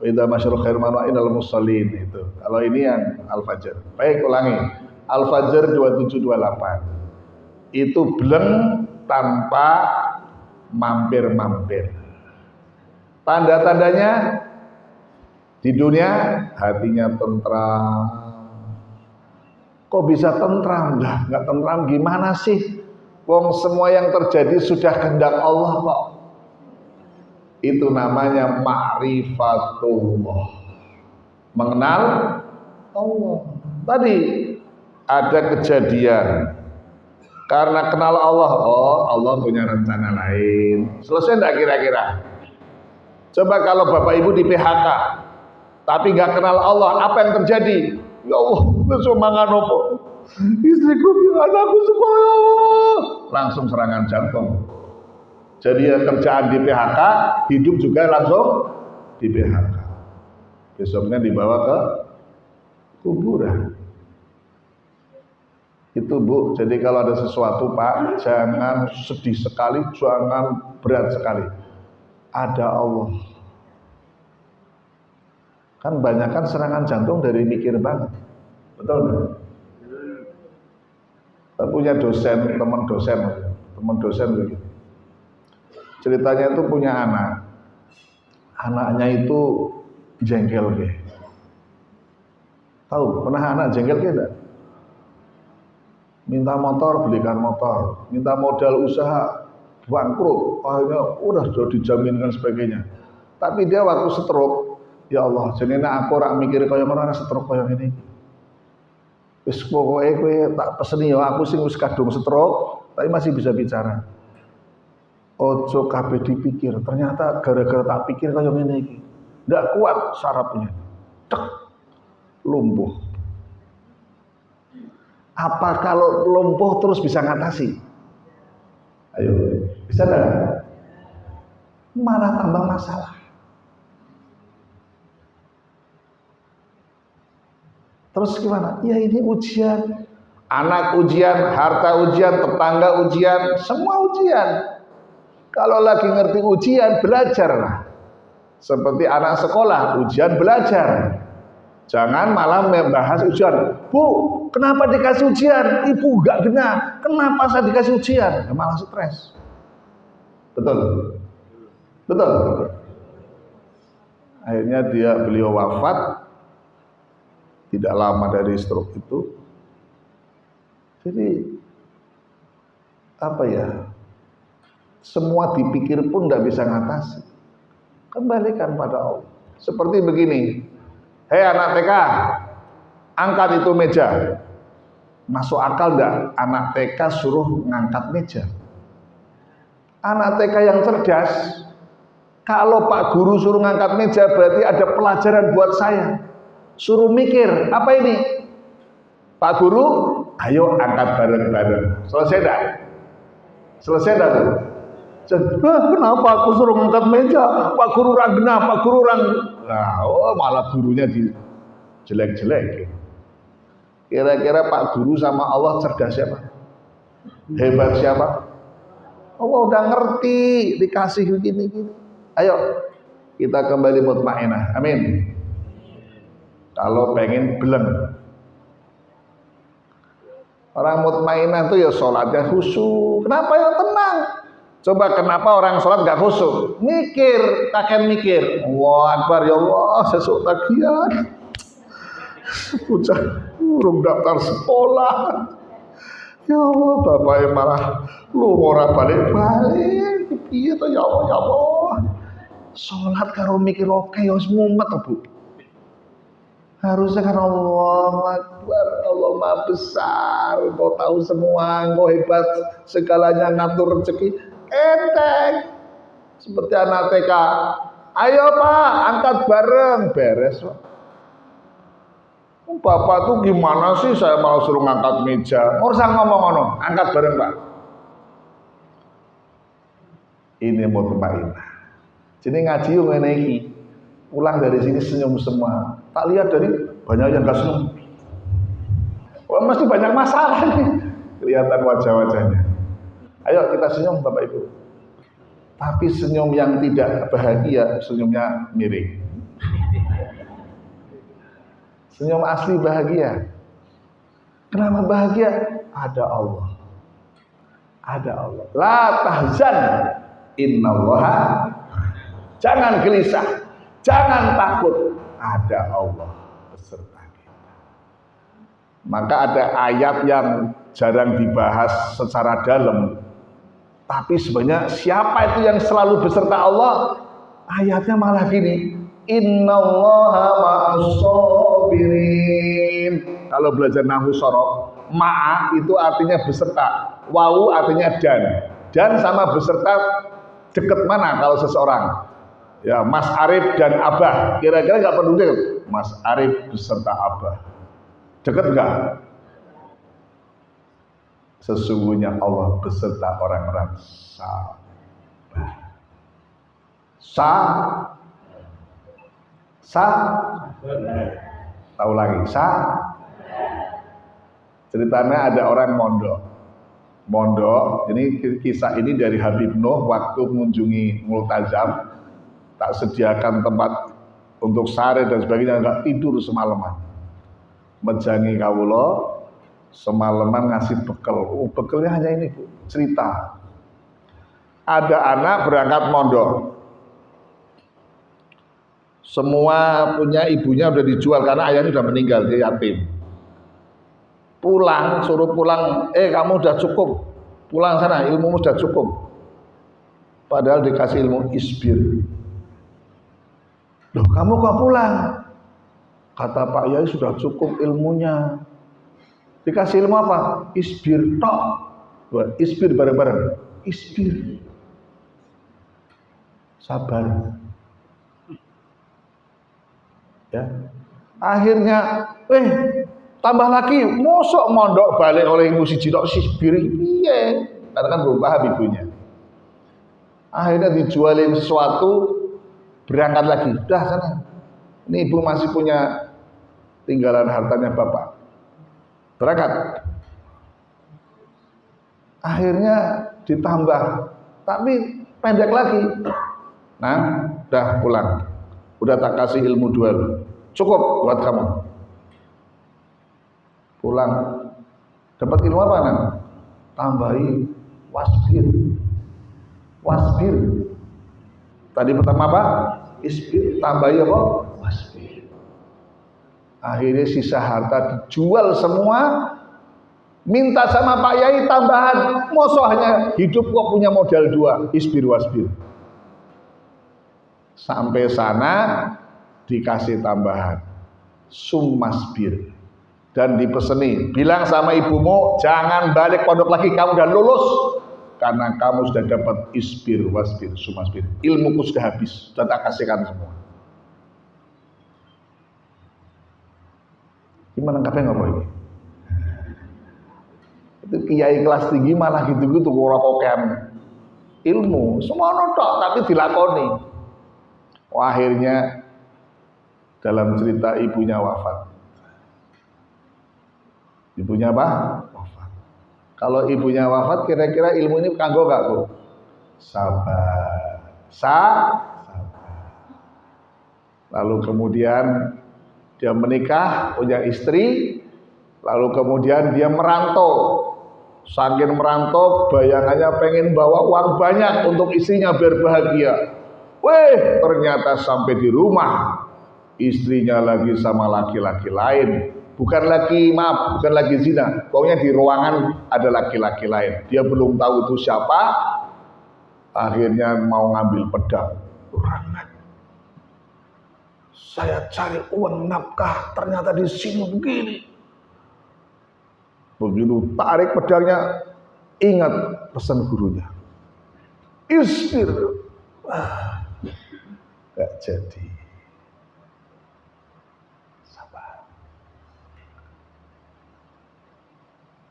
wa idza masya'u khairman wa innal musallin itu. Kalau ini yang Al-Fajr. Baik, ulangi. Al-Fajr 27-28. Itu belum tanpa mampir-mampir. Tanda-tandanya di dunia hatinya tentram. Kok bisa tentram? Lah, nggak tentram gimana sih? Wong semua yang terjadi sudah kehendak Allah kok. Itu namanya ma'rifatullah. Mengenal Allah. Tadi ada kejadian. Karena kenal Allah, oh Allah punya rencana lain. Selesai enggak kira-kira? Coba kalau Bapak Ibu di PHK tapi nggak kenal Allah, apa yang terjadi? Ya Allah, besok mangan opo? Istriku, anakku sekolah, ya Allah. Langsung serangan jantung. Jadi ya, kerjaan di PHK, hidup juga langsung di PHK. Besoknya dibawa ke kuburan. Itu Bu, jadi kalau ada sesuatu Pak, jangan sedih sekali, jangan berat sekali. Ada Allah. Kan banyak kan serangan jantung dari mikir banget. Betul kan? Saya punya dosen, teman dosen begitu. Ceritanya itu punya anak. Anaknya itu jengkel deh. Tahu, pernah anak jengkel enggak? Minta motor, belikan motor. Minta modal usaha, bangkrut. Akhirnya udah dijaminkan sebagainya. Tapi dia waktu stroke, ya Allah, jenenge aku ora mikir kaya ngono stroke kaya ngene iki. Wis pokoke kowe tak peseni ya aku sing wis kadung stroke, tapi masih bisa bicara. Ojo kabeh dipikir, ternyata gara-gara tak pikir kaya ngene iki. Ndak kuat sarafnya. Tek. Lumpuh. Apa kalau lumpuh terus bisa ngatasi? Ayo, bisa enggak? Malah tambah masalah. Terus gimana? Ya ini ujian. Anak ujian, harta ujian, tetangga ujian, semua ujian. Kalau lagi ngerti ujian, belajarlah. Seperti anak sekolah, ujian belajar. Jangan malah membahas ujian. Bu, kenapa dikasih ujian? Ibu enggak kena. Kenapa saya dikasih ujian? Malah stres. Betul. Betul. Akhirnya beliau wafat tidak lama dari stroke itu. Jadi apa ya? Semua dipikir pun tidak bisa ngatasi. Kembalikan pada Allah. Seperti begini. Hei anak TK, angkat itu meja. Masuk akal enggak anak TK suruh ngangkat meja? Anak TK yang cerdas, kalau Pak Guru suruh ngangkat meja berarti ada pelajaran buat saya. Suruh mikir, apa ini? Pak Guru, ayo angkat bareng-bareng. Selesai dah? Selesai dah? Kenapa aku suruh ngangkat meja? Pak Guru ragena, Pak Guru nah, malah gurunya dijelek-jelek. Kira-kira Pak Guru sama Allah cerdas siapa? Hebat siapa? Allah udah ngerti, dikasih gini-gini. Ayo kita kembali mutmainah. Amin. Kalau pengen beleng. Orang mutmainah itu ya sholatnya khusyuk. Kenapa ya tenang? Coba kenapa orang sholat gak khusyuk? Mikir, takkan mikir. Wah Akbar ya Allah, sesuk tagihan. Bocah urung daftar sekolah. Ya Allah, bapaknya malah lu ora balik-balik. Piye to ya Allah, ya Allah. Sholat karo mikir oke ya mumet to, Bu. Harusnya kan Allah Akbar, Allah Maha Besar, Engkau tahu semua, Engkau hebat, segalanya ngatur rezeki, enteng. Seperti anak TK, ayo Pak, angkat bareng, beres Pak. Bapak tuh gimana sih saya malah suruh ngangkat meja, orang ngomong-ngomong, angkat bareng Pak. Ini mutmainah. Jadi ngaji yang ini, pulang dari sini senyum semua. Tak lihat dari banyak yang gak senyum. Wah, mesti banyak masalah nih. Kelihatan wajah-wajahnya. Ayo kita senyum Bapak Ibu. Tapi senyum yang tidak bahagia, senyumnya miring. Senyum asli bahagia. Kenapa bahagia? Ada Allah. Ada Allah. La tahzan. Innallaha. Jangan gelisah. Jangan takut. Ada Allah beserta kita. Maka ada ayat yang jarang dibahas secara dalam. Tapi sebenarnya siapa itu yang selalu beserta Allah? Ayatnya malah gini. Innallaha ma'as-sabirin. Kalau belajar nahwu shorof, ma'a itu artinya beserta. Wawu artinya dan. Dan sama beserta dekat mana kalau seseorang? Ya, Mas Arif dan Abah, kira-kira nggak perlu deket. Mas Arif beserta Abah, deket nggak? Sesungguhnya Allah beserta orang-orang sabar. Tahu lagi, ceritanya ada orang mondok. Ini kisah ini dari Habib Nuh waktu mengunjungi Multazam. Tak sediakan tempat untuk sare dan sebagainya, enggak tidur semalaman. Menjangi kawula, semalaman ngasih bekal. Bekalnya hanya ini Bu, cerita. Ada anak berangkat mondok. Semua punya ibunya udah dijual karena ayahnya udah meninggal, dia yatim. Pulang, suruh pulang, kamu udah cukup. Pulang sana, ilmumu udah cukup. Padahal dikasih ilmu isbir. Loh, kamu kok pulang? Kata Pak Yai sudah cukup ilmunya. Dikasih ilmu apa? Isbir tok. Isbir bareng-bareng. Isbir. Sabar. Ya. Akhirnya, tambah lagi, mosok mondok balik oleh ilmu siji tok isbir. Iya. Karena kan belum paham ibunya. Akhirnya dijualin sesuatu. Berangkat lagi, udah sana. Ini ibu masih punya tinggalan hartanya bapak. Berangkat. Akhirnya ditambah, tapi pendek lagi. Nah, udah pulang. Udah tak kasih ilmu 2, cukup buat kamu. Pulang, dapat ilmu apa Nan? Tambahi wasbir. Wasbir. Tadi pertama apa? Isbir. Tambahi apa? Wasbir. Akhirnya sisa harta dijual semua. Minta sama Pak Yai tambahan. Mosok hanya hidup kok punya modal 2. Isbir wasbir. Sampai sana dikasih tambahan sumasbir dan dipeseni, bilang sama ibumu jangan balik pondok lagi, kamu udah lulus karena kamu sudah dapat isbir wasbir sumasbir, ilmuku sudah habis, sudah tak kasihkan semua. Gimana kabeh ngopo iki? Itu kiai kelas tinggi malah gitu-gitu ora kokean ilmu, semua notok tapi dilakoni. Akhirnya dalam cerita ibunya wafat. Ibunya apa? Wafat. Kalau ibunya wafat, kira-kira ilmu ini kanggo gak Bu? Sabar. Sabar. Lalu kemudian dia menikah, punya istri. Lalu kemudian dia merantau. Saking merantau, bayangannya pengen bawa uang banyak untuk istrinya biar bahagia. Weh, ternyata sampai di rumah istrinya lagi sama laki-laki lain. Bukan lagi zina. Pokoknya di ruangan ada laki-laki lain. Dia belum tahu itu siapa. Akhirnya mau ngambil pedang. Urangan. Saya cari uang nafkah, ternyata di sini begini. Begitu tarik pedangnya, ingat pesan gurunya. Isbir. Gak jadi. Sabar.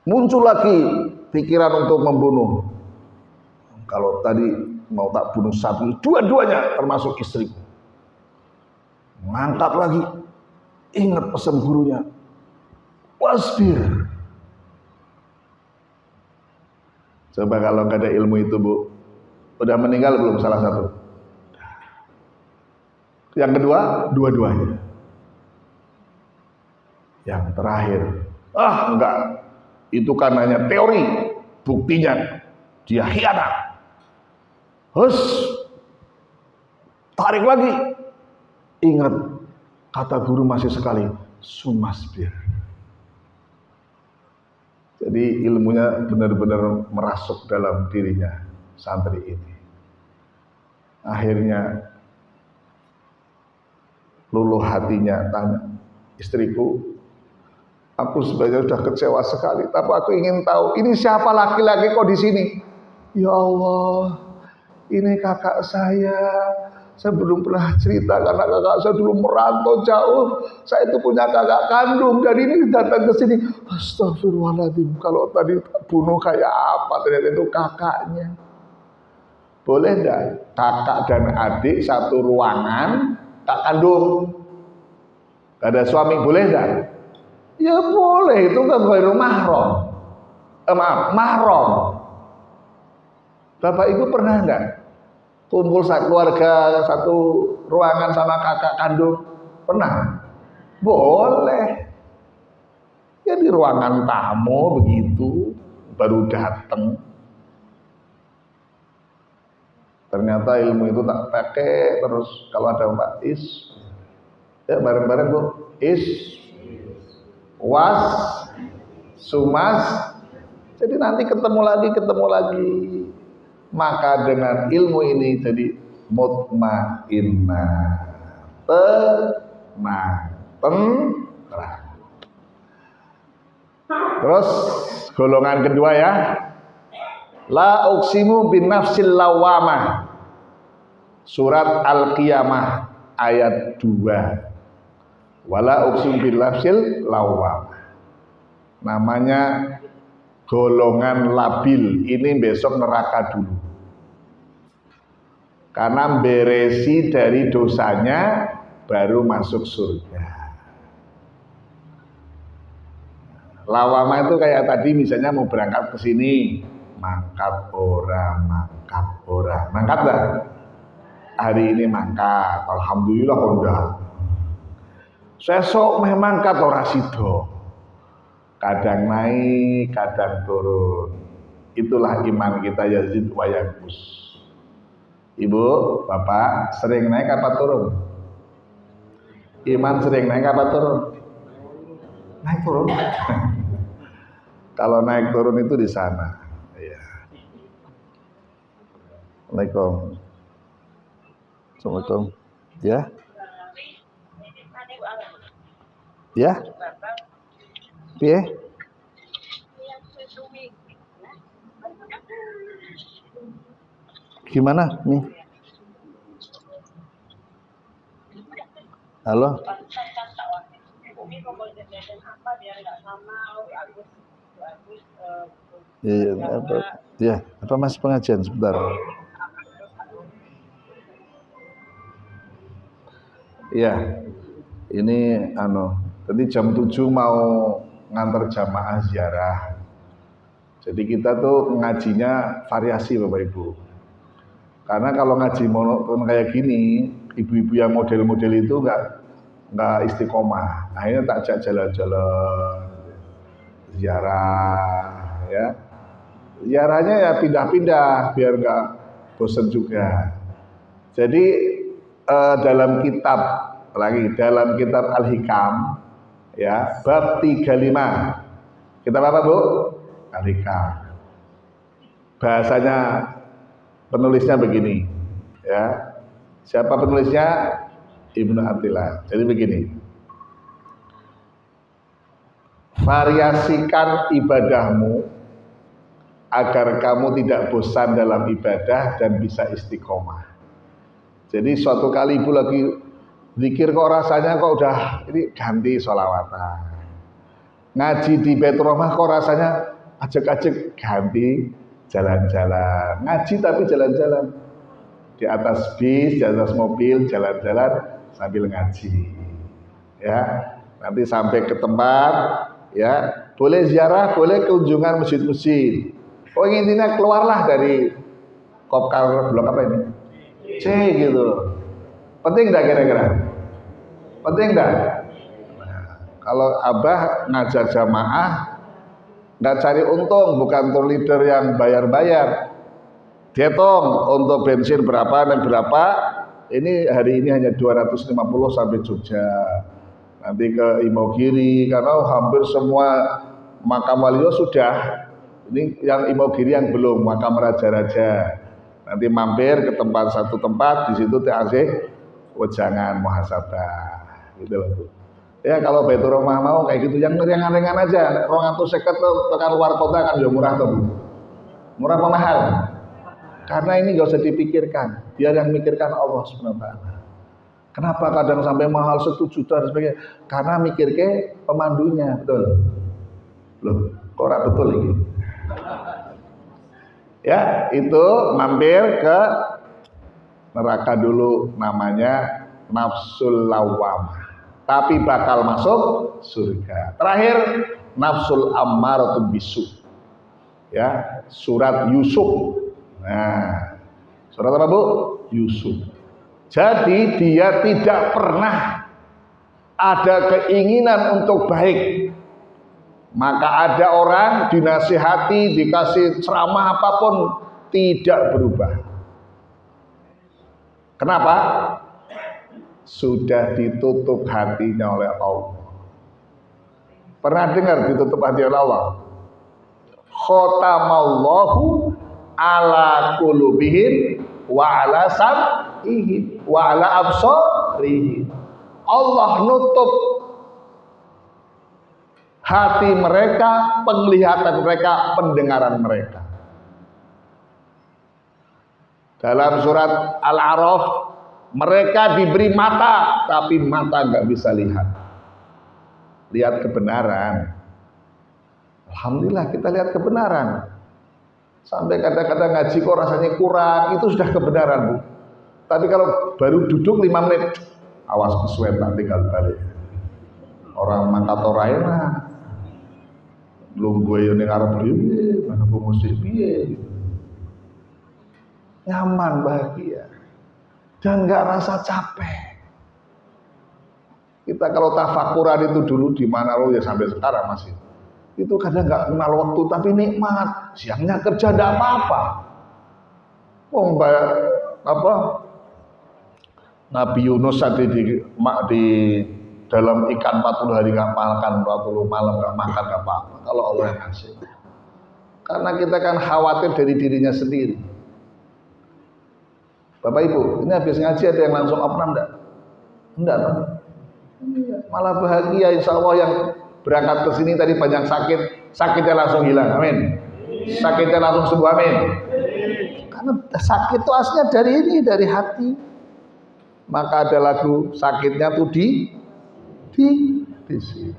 Muncul lagi pikiran untuk membunuh. Kalau tadi mau tak bunuh satu, dua-duanya termasuk istriku. Mangkat lagi. Ingat pesan gurunya. Wasbir. Coba kalau nggak ada ilmu itu Bu, udah meninggal belum salah satu? Yang kedua, dua-duanya. Yang terakhir, enggak, itu kan hanya teori, buktinya dia khianat. Tarik lagi, ingat kata guru masih sekali, sumasbir. Jadi ilmunya benar-benar merasuk dalam dirinya santri ini. Akhirnya luluh hatinya, tanya, istriku, aku sebenarnya sudah kecewa sekali, tapi aku ingin tahu, ini siapa laki-laki kok di sini? Ya Allah, ini kakak saya belum pernah cerita karena kakak saya dulu merantau jauh. Saya itu punya kakak kandung dan ini datang ke sini. Astagfirullahaladzim, kalau tadi bunuh kayak apa? Ternyata itu kakaknya. Boleh enggak kakak dan adik satu ruangan? Tak kandung, gak ada suami, boleh enggak? Ya boleh, itu kan ghairu mahram. Mahram. Bapak Ibu pernah enggak kumpul keluarga satu ruangan sama kakak kandung? Pernah? Boleh. Ya di ruangan tamu begitu, baru datang. Ternyata ilmu itu tak pakai terus. Kalau ada Mbak Is, ya bareng-bareng Bu. Is, was, sumas. Jadi nanti ketemu lagi. Maka dengan ilmu ini jadi mutmainnah, tenang, tenang. Terus golongan kedua ya. La uqsimu bin nafsil lawamah. Surat Al-Qiyamah ayat 2. Wala uqsimu bin nafsil lawamah. Namanya golongan labil. Ini besok neraka dulu. Karena beresi dari dosanya baru masuk surga. Lawamah itu kayak tadi misalnya mau berangkat ke sini, Mangkat ora, mangkat ora. Mangkat enggak? Hari ini mangkat, alhamdulillah kondah. Sesok meh mangkat ora sida. Kadang naik, kadang turun. Itulah iman kita yazid wa yanqus. Ibu, Bapak sering naik apa turun? Iman sering naik apa turun? Naik turun. Kalau naik turun itu di sana. Ya. Assalamualaikum. Assalamualaikum. Ya. Ya. Piye? Gimana nih? Halo. Apa Mas pengajian sebentar? Iya. Ini tadi jam 7 mau ngantar jamaah ziarah. Jadi kita tuh ngajinya variasi Bapak Ibu. Karena kalau ngaji monoton kayak gini, ibu-ibu yang model-model itu nggak istiqomah. Akhirnya tak ajak jalan-jalan, ziarah, ya. Ziarahnya ya pindah-pindah biar nggak bosan juga. Jadi dalam kitab Al-Hikam, ya, bab 35. Kitab apa Bu? Al-Hikam. Bahasanya penulisnya begini, ya. Siapa penulisnya? Ibnu Athilah. Jadi begini. Variasikan ibadahmu agar kamu tidak bosan dalam ibadah dan bisa istiqomah. Jadi suatu kali ibu lagi zikir kok rasanya kok udah ini ganti sholawatan. Ngaji di Baitur Rahmah kok rasanya ajak-ajak ganti jalan-jalan. Ngaji tapi jalan-jalan. Di atas bis, di atas mobil, jalan-jalan sambil ngaji. Ya, nanti sampai ke tempat, ya, boleh ziarah, boleh kunjungan masjid-masjid. Oh, intinya keluarlah dari Kopkar blok apa ini? C gitu. Penting enggak kira-kira? Penting enggak? Nah, kalau Abah ngajar jamaah enggak cari untung, bukan tour leader yang bayar-bayar. Dihitung untuk bensin berapa dan berapa. Ini hari ini hanya 250 sampai Jogja. Nanti ke Imogiri karena hampir semua makam Walio sudah. Ini yang Imogiri yang belum, makam raja-raja. Nanti mampir ke satu tempat, di situ TAC wejangan muhasabah, gitu loh Bu. Ya kalau Baitur Rahmah mau kayak gitu, yang ringan-ringan aja. 250 tekan luar kota kan ya murah tuh Bu. Murah apa mahal? Karena ini nggak usah dipikirkan, biar yang mikirkan Allah SWT. Kenapa kadang sampai mahal 1 juta dan sebagainya? Karena mikirnya pemandunya, betul. Loh, kok ora betul ini? Ya, itu mampir ke neraka dulu, namanya nafsul lawamah. Tapi bakal masuk surga. Terakhir nafsul ammaratun bisu. Ya, surat Yusuf. Nah, surat apa Bu? Yusuf. Jadi dia tidak pernah ada keinginan untuk baik. Maka ada orang dinasihati, dikasih ceramah apapun tidak berubah. Kenapa? Sudah ditutup hatinya oleh Allah. Pernah dengar ditutup hati oleh Allah? Khotamallahu ala qulubihim wa ala sam'ihim wa ala absarihim. Allah nutup hati mereka, penglihatan mereka, pendengaran mereka. Dalam surat Al-A'raf, mereka diberi mata, tapi mata nggak bisa lihat. Lihat kebenaran. Alhamdulillah kita lihat kebenaran. Sampai kadang-kadang ngaji kok rasanya kurang, itu sudah kebenaran Bu. Tapi kalau baru duduk 5 menit, awas kesuwen tak tinggal balik. Orang mangkat oraina. lungguh yo ning arep dhewe, mana musik piye gitu. Nyaman, bahagia, dan nggak rasa capek. Kita kalau tafakuran itu dulu di mana lo ya sampai sekarang masih. Itu kadang nggak kenal waktu tapi nikmat. Siangnya kerja nggak apa-apa. Nabi Yunus tadi di dalam ikan 40 hari nggak makan, 40 malam nggak makan nggak apa-apa. Kalau Allah yang ngasih. Karena kita kan khawatir dari dirinya sendiri. Bapak Ibu, ini habis ngaji ada yang langsung opnam enggak? Enggak, kan? Malah bahagia, insya Allah yang berangkat ke sini tadi banyak sakitnya langsung hilang, amin. Sakitnya langsung sembuh, amin. Karena sakit itu aslinya dari hati. Maka ada lagu sakitnya tuh di sini.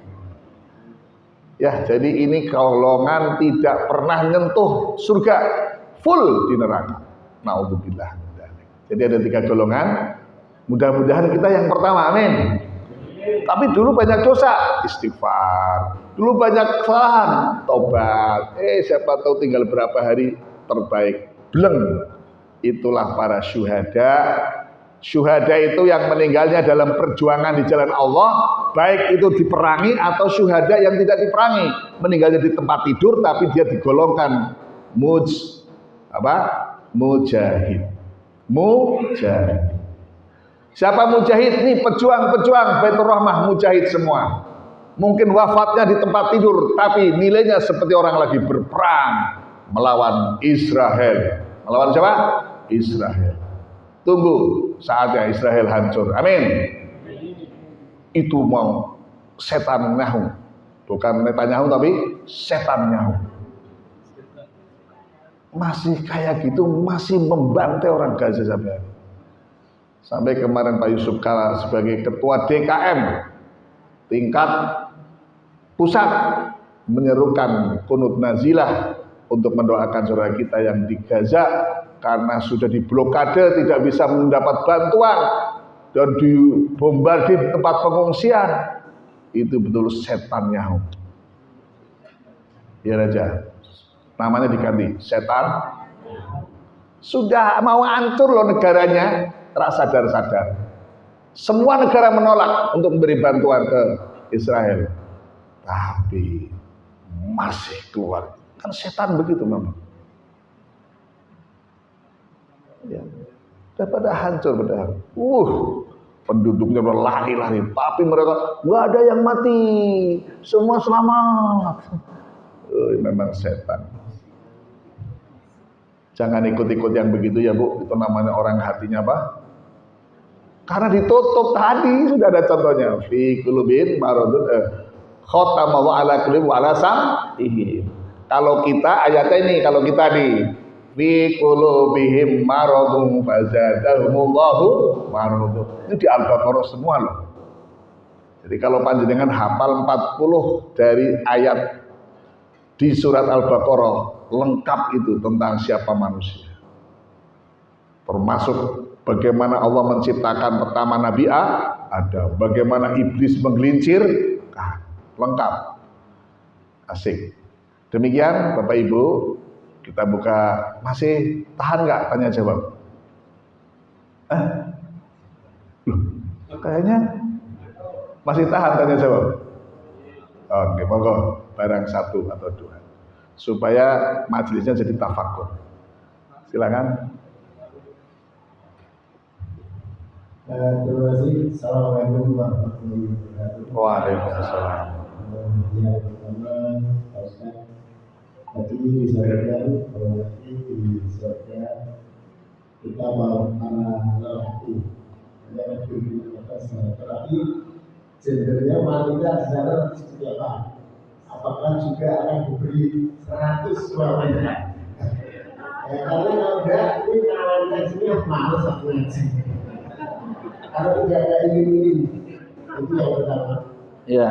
Ya, jadi ini golongan tidak pernah nyentuh surga, full di neraka. Naudzubillah. Jadi ada 3 golongan. Mudah-mudahan kita yang pertama, amin. Tapi dulu banyak dosa, istighfar. Dulu banyak kesalahan, tobat. Siapa tahu tinggal berapa hari terbaik. Bleng. Itulah para syuhada. Syuhada itu yang meninggalnya dalam perjuangan di jalan Allah, baik itu diperangi atau syuhada yang tidak diperangi, meninggalnya di tempat tidur tapi dia digolongkan mujahid. Mujahid. Siapa mujahid? Nih pejuang Baitur Rahmah, mujahid semua. Mungkin wafatnya di tempat tidur, tapi nilainya seperti orang lagi berperang melawan Israel. Melawan siapa? Israel. Tunggu saatnya Israel hancur. Amin. Itu mau setan Netanyahu, bukan Netanyahu tapi setan Netanyahu. Masih kayak gitu, masih membantai orang Gaza sampai kemarin Pak Yusuf Kala sebagai ketua DKM tingkat pusat menyerukan kunut nazilah untuk mendoakan saudara kita yang di Gaza karena sudah diblokade, tidak bisa mendapat bantuan dan dibombardir di tempat pengungsian. Itu betul setan Netanyahu. Ya Raja, namanya diganti setan. Sudah mau hancur loh negaranya, tak sadar-sadar. Semua negara menolak untuk memberi bantuan ke Israel, tapi masih keluar. Kan setan begitu memang. Ya, daripada hancur padahal. Penduduknya berlari-lari, tapi mereka nggak ada yang mati, semua selamat. Memang setan. Jangan ikut-ikut yang begitu ya Bu, itu namanya orang hatinya apa? Karena ditutup tadi, sudah ada contohnya. Fi qulubin maradun khatama wa ala qulub wa ala sam'ihim. Kalau kita ayatnya ini, kalau kita nih fi qulubihim maradun fazadahumullahu maradun. Ini di Al-Baqarah semua loh. Jadi kalau panjenengan hafal 40 dari ayat di surat Al-Baqarah, lengkap itu tentang siapa manusia. Termasuk bagaimana Allah menciptakan pertama Nabi Adam, bagaimana iblis menggelincir, lengkap. Asik. Demikian Bapak Ibu, kita buka. Masih tahan nggak tanya jawab? Kayaknya masih tahan tanya jawab. Oke, monggo barang 1 atau 2 supaya majelisnya jadi tafakur. Silakan. Terima kasih. Assalamualaikum warahmatullahi wabarakatuh. Waalaikumsalam. Ya, pertama, Pak Ustaz, tadi disampaikan bahwa nanti di surga kita mau para lelaki, ada di atas lelaki, gendernya wanita secara seperti apa? Apakah juga akan diberi 100 wanita? Karena kalau enggak, ini wanita sini males aku ngaji. Kalau tidak ada ini, itu yang pertama. Ya.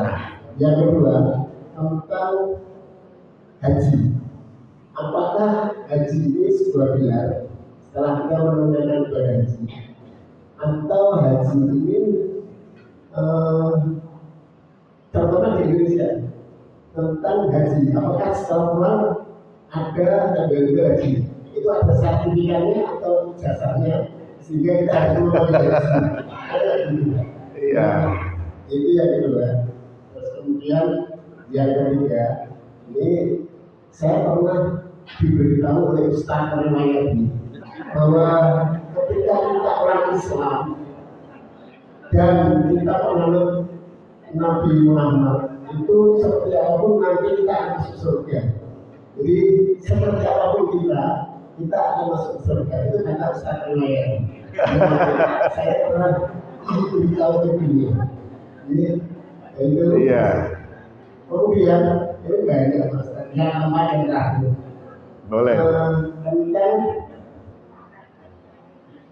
Yang kedua, tentang haji. Apakah haji ini sebuah gelar setelah kita menunaikan ibadah haji, atau haji ini terutama di Indonesia tentang haji. Apakah setelah pulang ada tanda haji? Itu ada sertifikatnya atau jasanya sehingga kita harus mengambil haji? Iya. Itu yang kedua. Terus kemudian yang ketiga, ini saya pernah diberitahu oleh Ustaz Rimayati bahwa ketika kita orang Islam dan kita menganut Nabi Muhammad itu seperti apapun nanti kita akan masuk surga. Jadi seperti apapun kita akan masuk surga. Itu kata Ustaz Rimayati. Saya pernah diberitahu begini. Jadi itu. Iya. Kemudian ini banyak Ustaz. Yang yang terakhir. Boleh. Tentang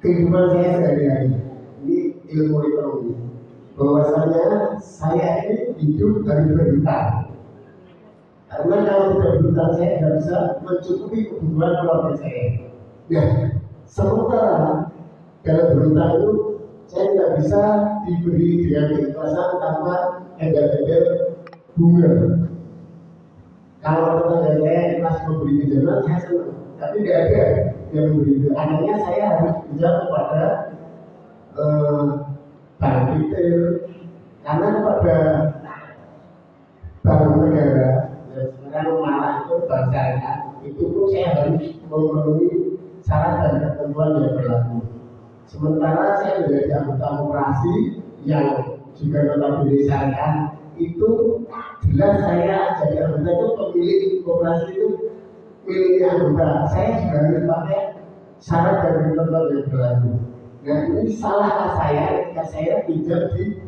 kehidupan saya sehari-hari. Ini ilmu ekonomi. Bahwasanya saya ini hidup dari berhutang. Karena kalau tidak berhutang saya tidak bisa mencukupi kebutuhan keluarga saya. Nah, sementara kalau berhutang itu saya tidak bisa diberi dengan keikhlasan tanpa embel-embel bunga. Kalau tetangga saya ikhlas memberi pinjaman, saya senang. Tapi tidak ada yang memberi itu. Akhirnya saya harus pinjam kepada bank retail, karena kepada bank negara yang sekarang malah itu bank syariah, itu pun saya harus memenuhi syarat dan ketentuan yang berlaku. Sementara saya menjadi anggota koperasi yang juga notabene syariah, itu jelas saya jadi anggota itu pemilik koperasi itu miliknya anggota. Saya juga harus pakai syarat dan ketentuan yang berlaku. Nah, ini salah saya ketika saya pinjam di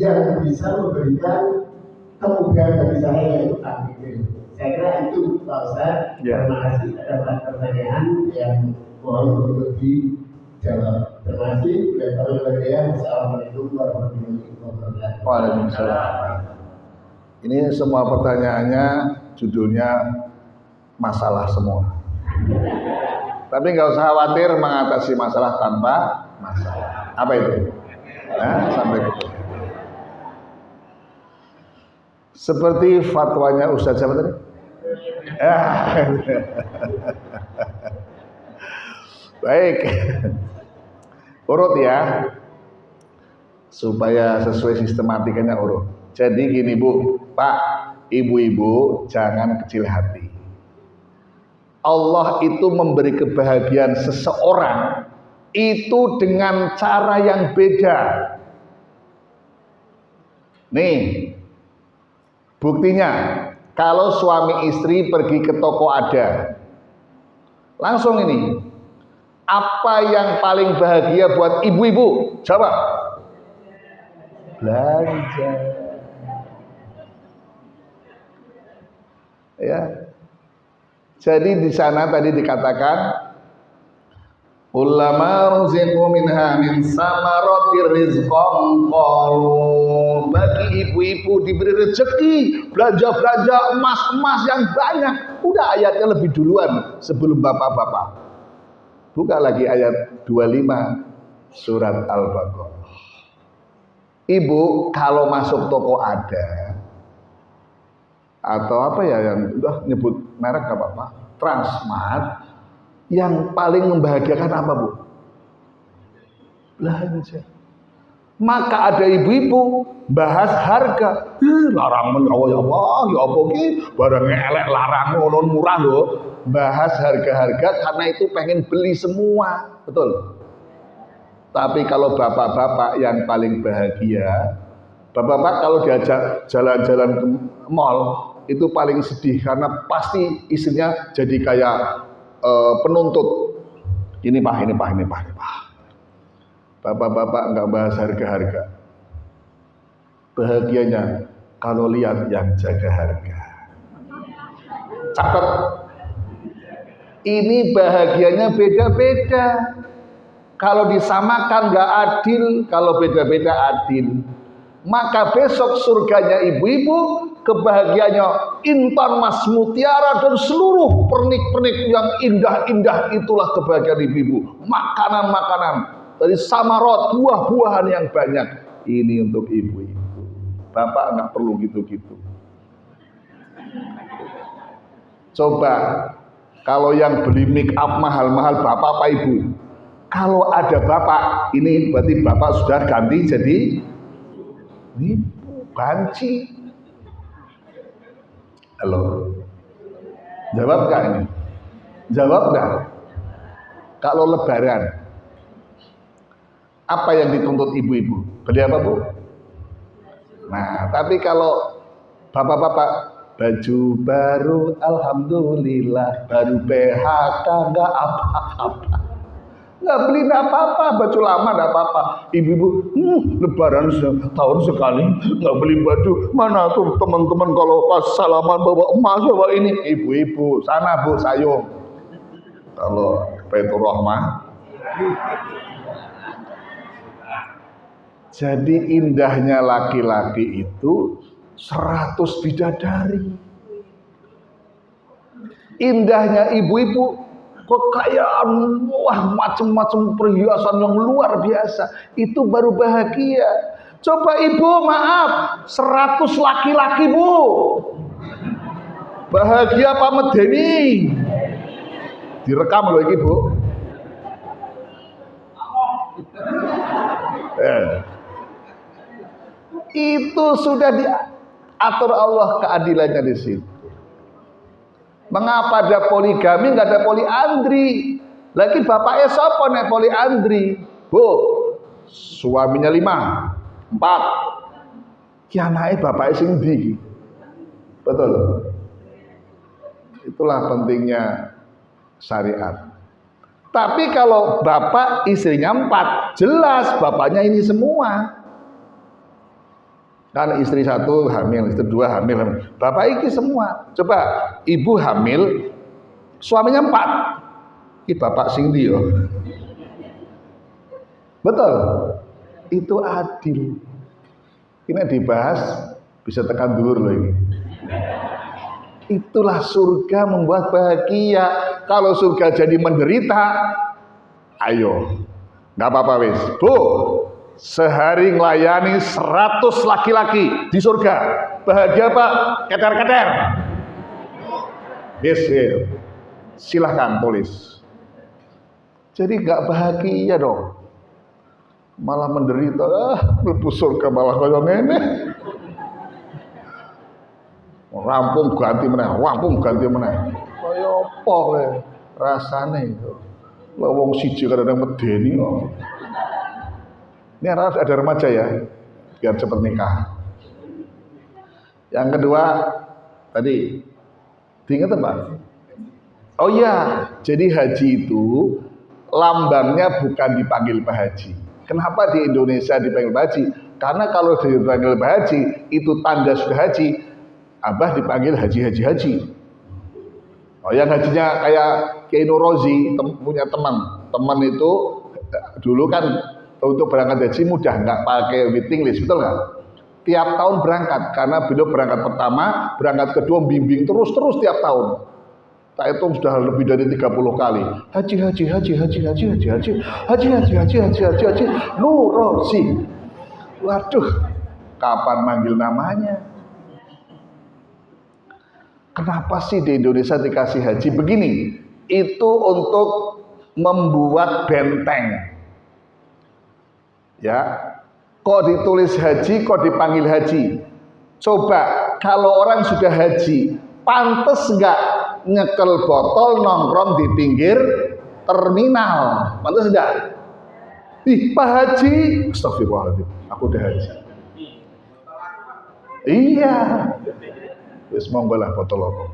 yang bisa memberikan kemudahan bagi saya, yaitu bank retail. Saya kira itu Pak Ustaz. Terima kasih. Ada pertanyaan yang mohon untuk dijawab. Terima kasih. Assalamualaikum warahmatullahi wabarakatuh. Waalaikumsalam. Ini semua pertanyaannya judulnya masalah semua. Tapi nggak usah khawatir mengatasi masalah tanpa masalah. Apa itu? Nah, sampai itu. Seperti fatwanya Ustaz siapa tadi? Baik. Urut ya. Supaya sesuai sistematikanya urut. Jadi gini Bu, Pak, ibu-ibu jangan kecil hati. Allah itu memberi kebahagiaan seseorang itu dengan cara yang beda. Nih, buktinya kalau suami istri pergi ke toko ada, langsung ini, apa yang paling bahagia buat ibu-ibu? Jawab. Belanja. Ya. Jadi di sana tadi dikatakan ulama ruziqu minha min samaratir rizqan qalu, bagi ibu-ibu diberi rezeki belanja-belanja emas-emas yang banyak. Udah ayatnya lebih duluan sebelum bapak-bapak. Buka lagi ayat 25 surat Al-Baqarah. Ibu kalau masuk toko ada atau apa ya yang udah nyebut merek gak apa-apa, Transmart, yang paling membahagiakan apa Bu? Belanja. Maka ada ibu-ibu bahas harga. Larang ya Allah, ya apa ki barangnya elek larang ngono murah loh. Bahas harga-harga karena itu pengen beli semua, betul. Tapi kalau bapak-bapak yang paling bahagia, bapak-bapak kalau diajak jalan-jalan ke mall itu paling sedih karena pasti istrinya jadi kayak penuntut. Ini Pak. Bapak-bapak nggak bahas harga-harga. Bahagianya kalau lihat yang jaga harga. Catat. Ini bahagianya beda-beda. Kalau disamakan nggak adil, kalau beda-beda adil. Maka besok surganya ibu-ibu, kebahagiaannya intan, mas, mutiara dan seluruh pernik-pernik yang indah-indah, itulah kebahagiaan ibu-ibu. Makanan-makanan dari samarot, buah-buahan yang banyak. Ini untuk ibu-ibu. Bapak nggak perlu gitu-gitu. Coba kalau yang beli make up mahal-mahal bapak apa ibu? Kalau ada bapak, ini berarti bapak sudah ganti jadi ibu, banci. Halo, jawab gak ini? Jawab gak? Kalau lebaran, apa yang dituntut ibu-ibu? Beli apa bu? Nah, tapi kalau bapak-bapak, baju baru, alhamdulillah, baru PHK, nggak apa-apa, nggak beli nggak apa-apa, baju lama nggak apa-apa. Ibu-ibu, lebaran tahun sekali, nggak beli baju. Mana tuh teman-teman kalau pas salaman bawa emas bawa ini, ibu-ibu sana bu sayung. Kalau Baitur Rahmah. Jadi indahnya laki-laki itu 100 bidadari. Indahnya ibu-ibu kekayaan, wah macam-macam perhiasan yang luar biasa. Itu baru bahagia. Coba ibu maaf, 100 laki-laki bu. Bahagia apa medeni? Direkam loh ini bu. Itu sudah diatur Allah keadilannya di situ. Mengapa ada poligami nggak ada poliandri? Lagi bapaknya siapa nek poliandri? Bu, suaminya 5, 4. Ki anake bapaknya sing ndi? Betul. Itulah pentingnya syariat. Tapi kalau bapak istrinya 4, jelas bapaknya ini semua. Kan istri 1 hamil, istri 2 hamil. Bapak iki semua. Coba ibu hamil, suaminya 4. Ini bapak sing ndi yo. Betul. Itu adil. Ini dibahas bisa tekan dhuwur loh ini. Itulah surga membuat bahagia. Kalau surga jadi menderita, ayo, nggak apa-apa wis. Bu, sehari melayani 100 laki-laki di surga. Bahagia pak? Keter-keter. Yes, yes. Silahkan tulis. Jadi nggak bahagia dong. Malah menderita. Mlebu surga malah kaya ngene. Rampung ganti meneh, rampung ganti meneh. Kaya apa kowe rasane itu. Lah wong siji kadang medeni kok. Ini harus ada remaja ya, biar cepat nikah. Yang kedua, tadi diingat Pak? Oh iya, jadi haji itu lambangnya bukan dipanggil Pak Haji. Kenapa di Indonesia dipanggil Pak Haji? Karena kalau dipanggil Pak Haji, itu tanda sudah haji. Abah dipanggil haji. Oh, yang hajinya kayak Kiai Nurozi, punya teman itu dulu kan untuk berangkat haji mudah, nggak pakai waiting list, betul nggak? Tiap tahun berangkat, karena beliau berangkat pertama, berangkat kedua bimbing terus tiap tahun. Tak hitung sudah lebih dari 30 kali. Haji. Nurozi. Waduh, kapan manggil namanya? Kenapa sih di Indonesia dikasih haji begini? Itu untuk membuat benteng. Ya, kok ditulis haji, kok dipanggil haji? Coba kalau orang sudah haji, pantes nggak nyekel botol nongkrong di pinggir terminal? Pantes nggak? Ih, Pak Haji, astagfirullahaladzim, aku udah haji. Iya. Wis monggo lah botol apa.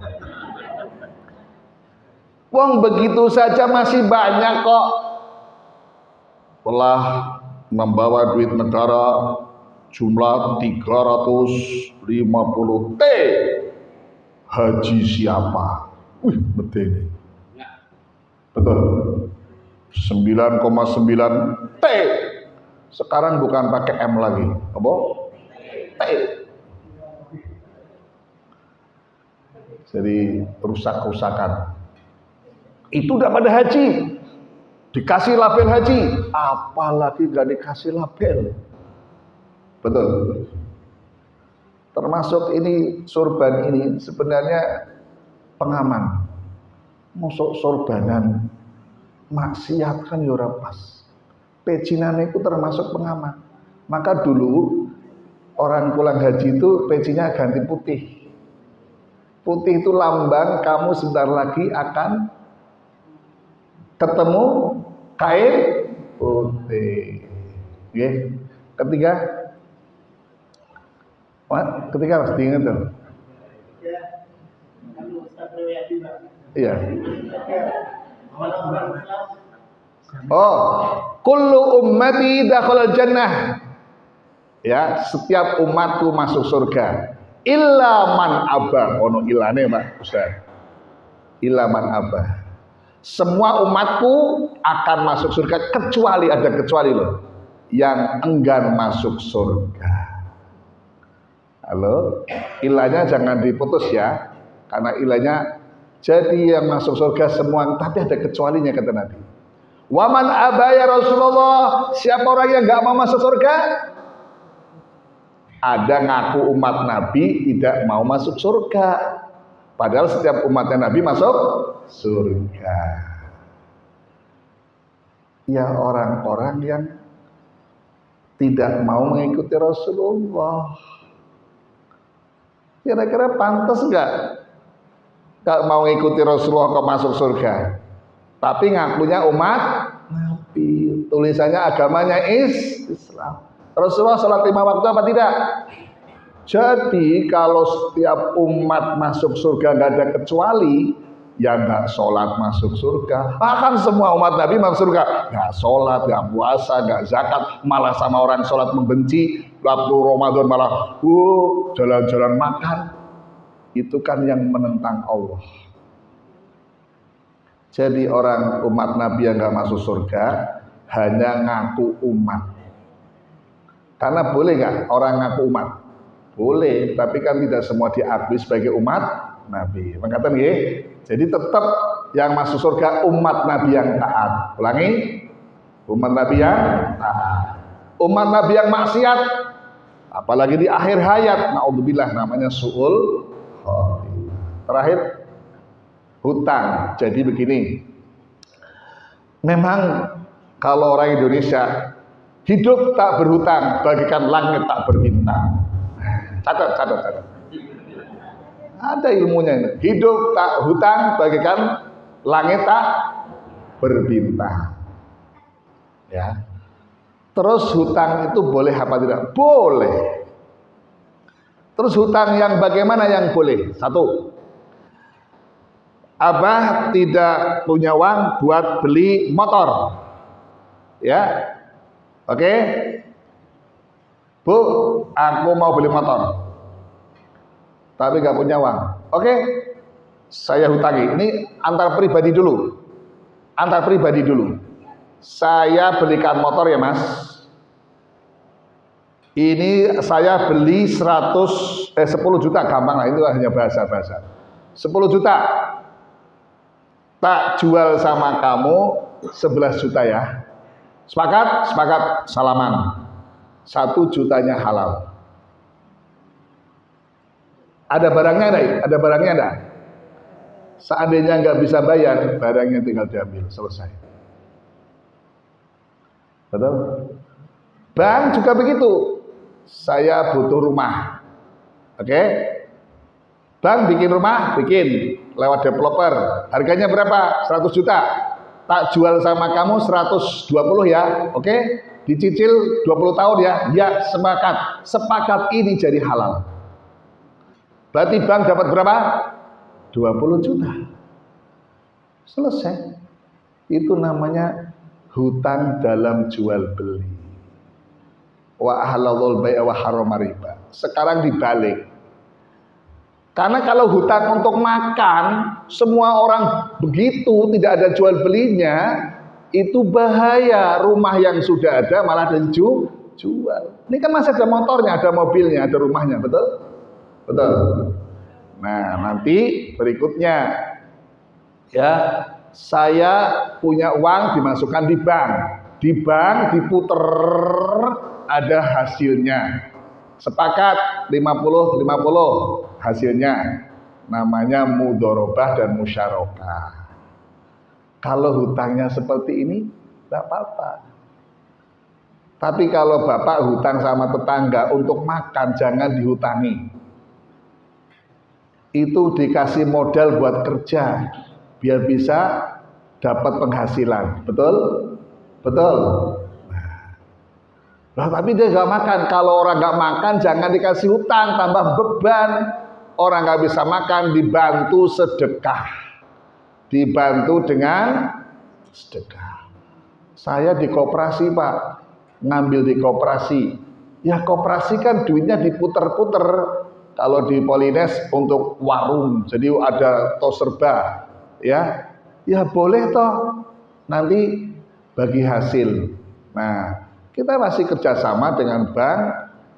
Wong begitu saja masih banyak kok. Telah membawa duit negara jumlah 350 T. Haji siapa? Wih, betul. Betul. 9,9 T. Sekarang bukan pakai M lagi. Apa? T. Jadi rusak-rusakan. Itu udah pada haji, dikasih label haji, apalagi gak dikasih label. Betul. Termasuk ini sorban ini sebenarnya pengaman. Masuk sorbanan maksiat kan ya ora pas. Pecinan itu termasuk pengaman. Maka dulu orang pulang haji itu pecinya ganti putih. Putih itu lambang kamu sebentar lagi akan ketemu kain putih. Oke. Ketiga harus diingat tuh. Iya. Oh, kullu ummati dakhalal jannah. Ya, setiap umatku masuk surga. Illa man abah. Ono ilane, Pak Ustaz. Illa man abah. Semua umatku akan masuk surga kecuali ada kecuali loh. Yang enggan masuk surga. Halo, ilahnya jangan diputus ya, karena ilahnya jadi yang masuk surga semua, tapi ada kecualinya kata Nabi. Waman abaya Rasulullah, siapa orang yang nggak mau masuk surga? Ada ngaku umat Nabi tidak mau masuk surga, padahal setiap umatnya Nabi masuk surga. Ya orang-orang yang tidak mau mengikuti Rasulullah. Kira-kira pantas nggak mau ikuti Rasulullah kok masuk surga? Tapi ngakunya umat Nabi, tulisannya agamanya Islam. Rasulullah sholat 5 waktu apa tidak? Jadi kalau setiap umat masuk surga nggak ada kecuali, ya nggak sholat masuk surga. Bahkan semua umat Nabi masuk surga, nggak sholat, nggak puasa, nggak zakat, malah sama orang sholat membenci. Waktu Ramadan malah jalan-jalan makan. Itu kan yang menentang Allah. Jadi orang umat Nabi yang nggak masuk surga hanya ngaku umat. Karena boleh nggak orang ngaku umat? Boleh, tapi kan tidak semua diakui sebagai umat Nabi. Mengatakan jadi tetap yang masuk surga umat Nabi yang taat. Ulangi, umat Nabi yang taat. Umat Nabi yang maksiat, apalagi di akhir hayat, naudzubillah, namanya su'ul khotimah. Terakhir, hutang. Jadi begini, memang kalau orang Indonesia hidup tak berhutang, bagikan langit tak berbintang. Catat. Ada ilmunya ini. Hidup tak hutang, bagikan langit tak berbintang. Ya. Terus hutang itu boleh apa tidak? Boleh. Terus hutang yang bagaimana yang boleh? Satu, Abah tidak punya uang buat beli motor. Ya. Oke. Bu, aku mau beli motor. Tapi gak punya uang. Oke. Saya hutangi. Ini antar pribadi dulu. Saya belikan motor ya Mas. Ini saya beli 10 juta, gampang lah, itu hanya bahasa-bahasa. 10 juta. Tak jual sama kamu 11 juta ya. Sepakat? Sepakat, salaman. 1 jutanya halal. Ada barangnya enggak? Ada barangnya enggak? Seandainya nggak bisa bayar, barangnya tinggal diambil, selesai. Betul? Bank juga begitu. Saya butuh rumah. Oke? Bank bikin rumah, bikin lewat developer. Harganya berapa? 100 juta. Tak jual sama kamu 120 ya. Oke? Dicicil 20 tahun ya. Ya, sepakat. Sepakat ini jadi halal. Berarti bank dapat berapa? 20 juta. Selesai. Itu namanya hutang dalam jual beli. Wa ahlalul bai'a wa harrama riba. Sekarang dibalik. Karena kalau hutang untuk makan, semua orang begitu, tidak ada jual belinya, itu bahaya. Rumah yang sudah ada malah dijual. Ini kan masih ada motornya, ada mobilnya, ada rumahnya, betul? Betul. Nah, nanti berikutnya ya, saya punya uang dimasukkan di bank. Di bank diputer, ada hasilnya. sepakat 50-50 hasilnya namanya mudharabah dan musyarakah. Kalau hutangnya seperti ini tidak apa-apa. Tapi kalau bapak hutang sama tetangga untuk makan, jangan dihutangi. Itu dikasih modal buat kerja biar bisa dapat penghasilan. Betul? Betul? Nah, tapi dia gak makan. Kalau orang gak makan jangan dikasih hutang, tambah beban. Orang gak bisa makan dibantu sedekah. Dibantu dengan sedekah. Saya di koperasi Pak, ngambil di koperasi. Ya koperasi kan duitnya diputer-puter. Kalau di Polines untuk warung, jadi ada tos serba, ya boleh toh nanti bagi hasil. Nah kita masih kerjasama dengan bank,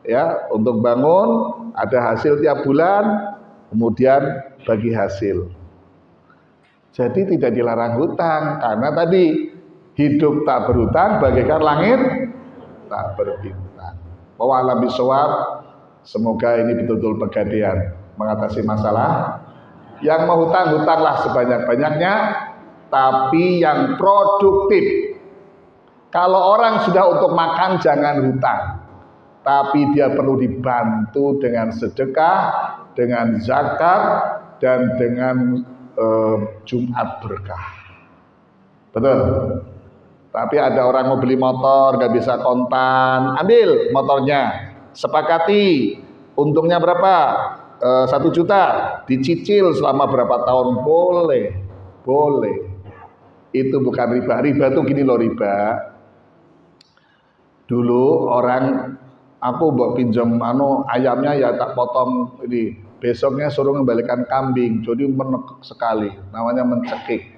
ya untuk bangun ada hasil tiap bulan, kemudian bagi hasil. Jadi tidak dilarang hutang karena tadi hidup tak berhutang bagaikan langit tak berbintang. Wallahu bisawab. Semoga ini betul-betul pegadaian mengatasi masalah. Yang mau hutang, hutanglah sebanyak-banyaknya, tapi yang produktif. Kalau orang sudah untuk makan jangan hutang, tapi dia perlu dibantu dengan sedekah, dengan zakat, dan dengan Jumat berkah. Betul? Tapi ada orang mau beli motor gak bisa kontan, ambil motornya. Sepakati untungnya berapa, 1 juta, dicicil selama berapa tahun, boleh. Itu bukan riba. Riba tuh gini loh, riba. Dulu orang, aku buat pinjam ayamnya ya tak potong ini, besoknya suruh mengembalikan kambing, jadi menek sekali, namanya mencekik.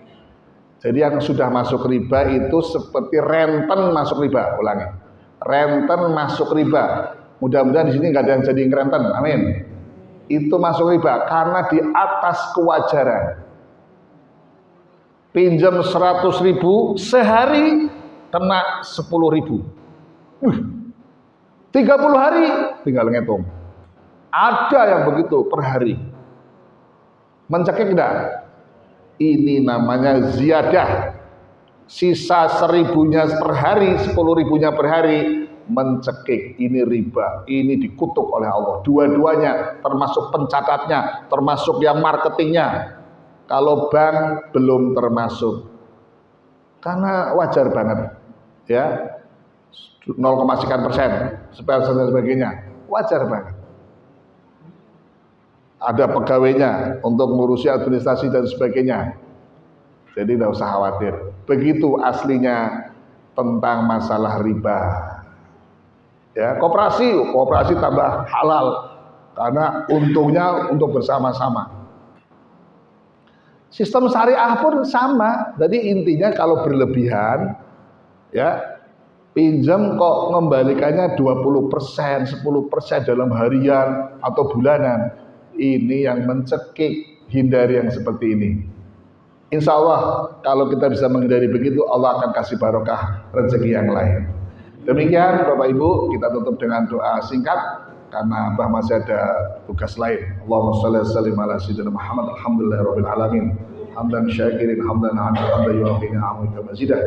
Jadi yang sudah masuk riba itu seperti renten masuk riba, ulangi, renten masuk riba. Mudah-mudahan di sini nggak ada yang jadi ngerenten, amin. Itu masuk riba karena di atas kewajaran. Pinjam 100.000 sehari kena 10.000. 30 hari tinggal ngitung. Ada yang begitu per hari. Mencekik enggak? Ini namanya ziyadah. Sisa 1.000-nya per hari, 10.000-nya per hari. Mencekik, ini riba, ini dikutuk oleh Allah. Dua-duanya, termasuk pencatatnya, termasuk yang marketingnya. Kalau bank belum termasuk, karena wajar banget, ya 0,% dan sebagainya, wajar banget. Ada pegawainya untuk mengurusi administrasi dan sebagainya, jadi tidak usah khawatir. Begitu aslinya tentang masalah riba. Ya, koperasi tambah halal karena untungnya untuk bersama-sama. Sistem syariah pun sama. Jadi intinya kalau berlebihan, ya pinjam kok mengembalikannya 20%, 10% dalam harian atau bulanan. Ini yang mencekik, hindari yang seperti ini. Insya Allah kalau kita bisa menghindari begitu, Allah akan kasih barokah rezeki yang lain. Demikian Bapak Ibu, kita tutup dengan doa singkat karena Mbah masih ada tugas lain. Allahumma shalli wa sallim ala sayyidina Muhammad, alhamdulillahirabbil alamin. Hamdan syakirin, hamdan hamdan yuwafi ni'amika mazidah.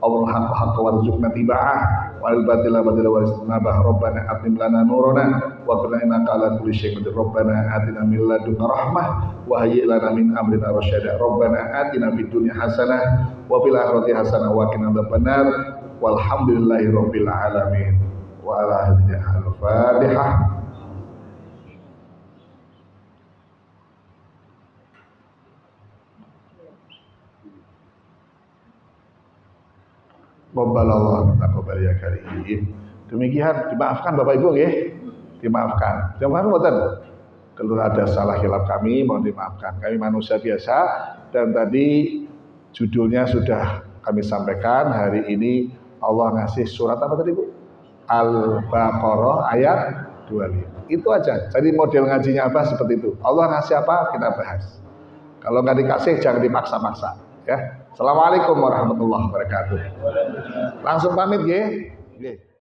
Allahumma haqqa warzuqna tiba'ah wal batila batila warisnabah. Rabbana atim lana nurana wa qina innaka ala kulli syai'in qadir. Rabbana atina min ladunka rahmah wa hayyi lana min amrina rasyada. Rabbana atina fid dunya hasanah wa fil akhirati hasanah wa qina adzabannar. Walhamdulillahi rabbil alamin. Wa ala hadhihi al-Fatihah. Rabballah taqabbal ya karim. Demikian, dimaafkan Bapak Ibu nggih. Dimaafkan. Jangan mboten. Kalau ada salah khilaf kami mohon dimaafkan. Kami manusia biasa dan tadi judulnya sudah kami sampaikan. Hari ini Allah ngasih surat apa tadi Bu? Al-Baqarah ayat 25. Itu aja. Jadi model ngajinya apa seperti itu. Allah ngasih apa kita bahas. Kalau nggak dikasih jangan dipaksa-paksa. Ya. Assalamualaikum warahmatullahi wabarakatuh. Langsung pamit ya.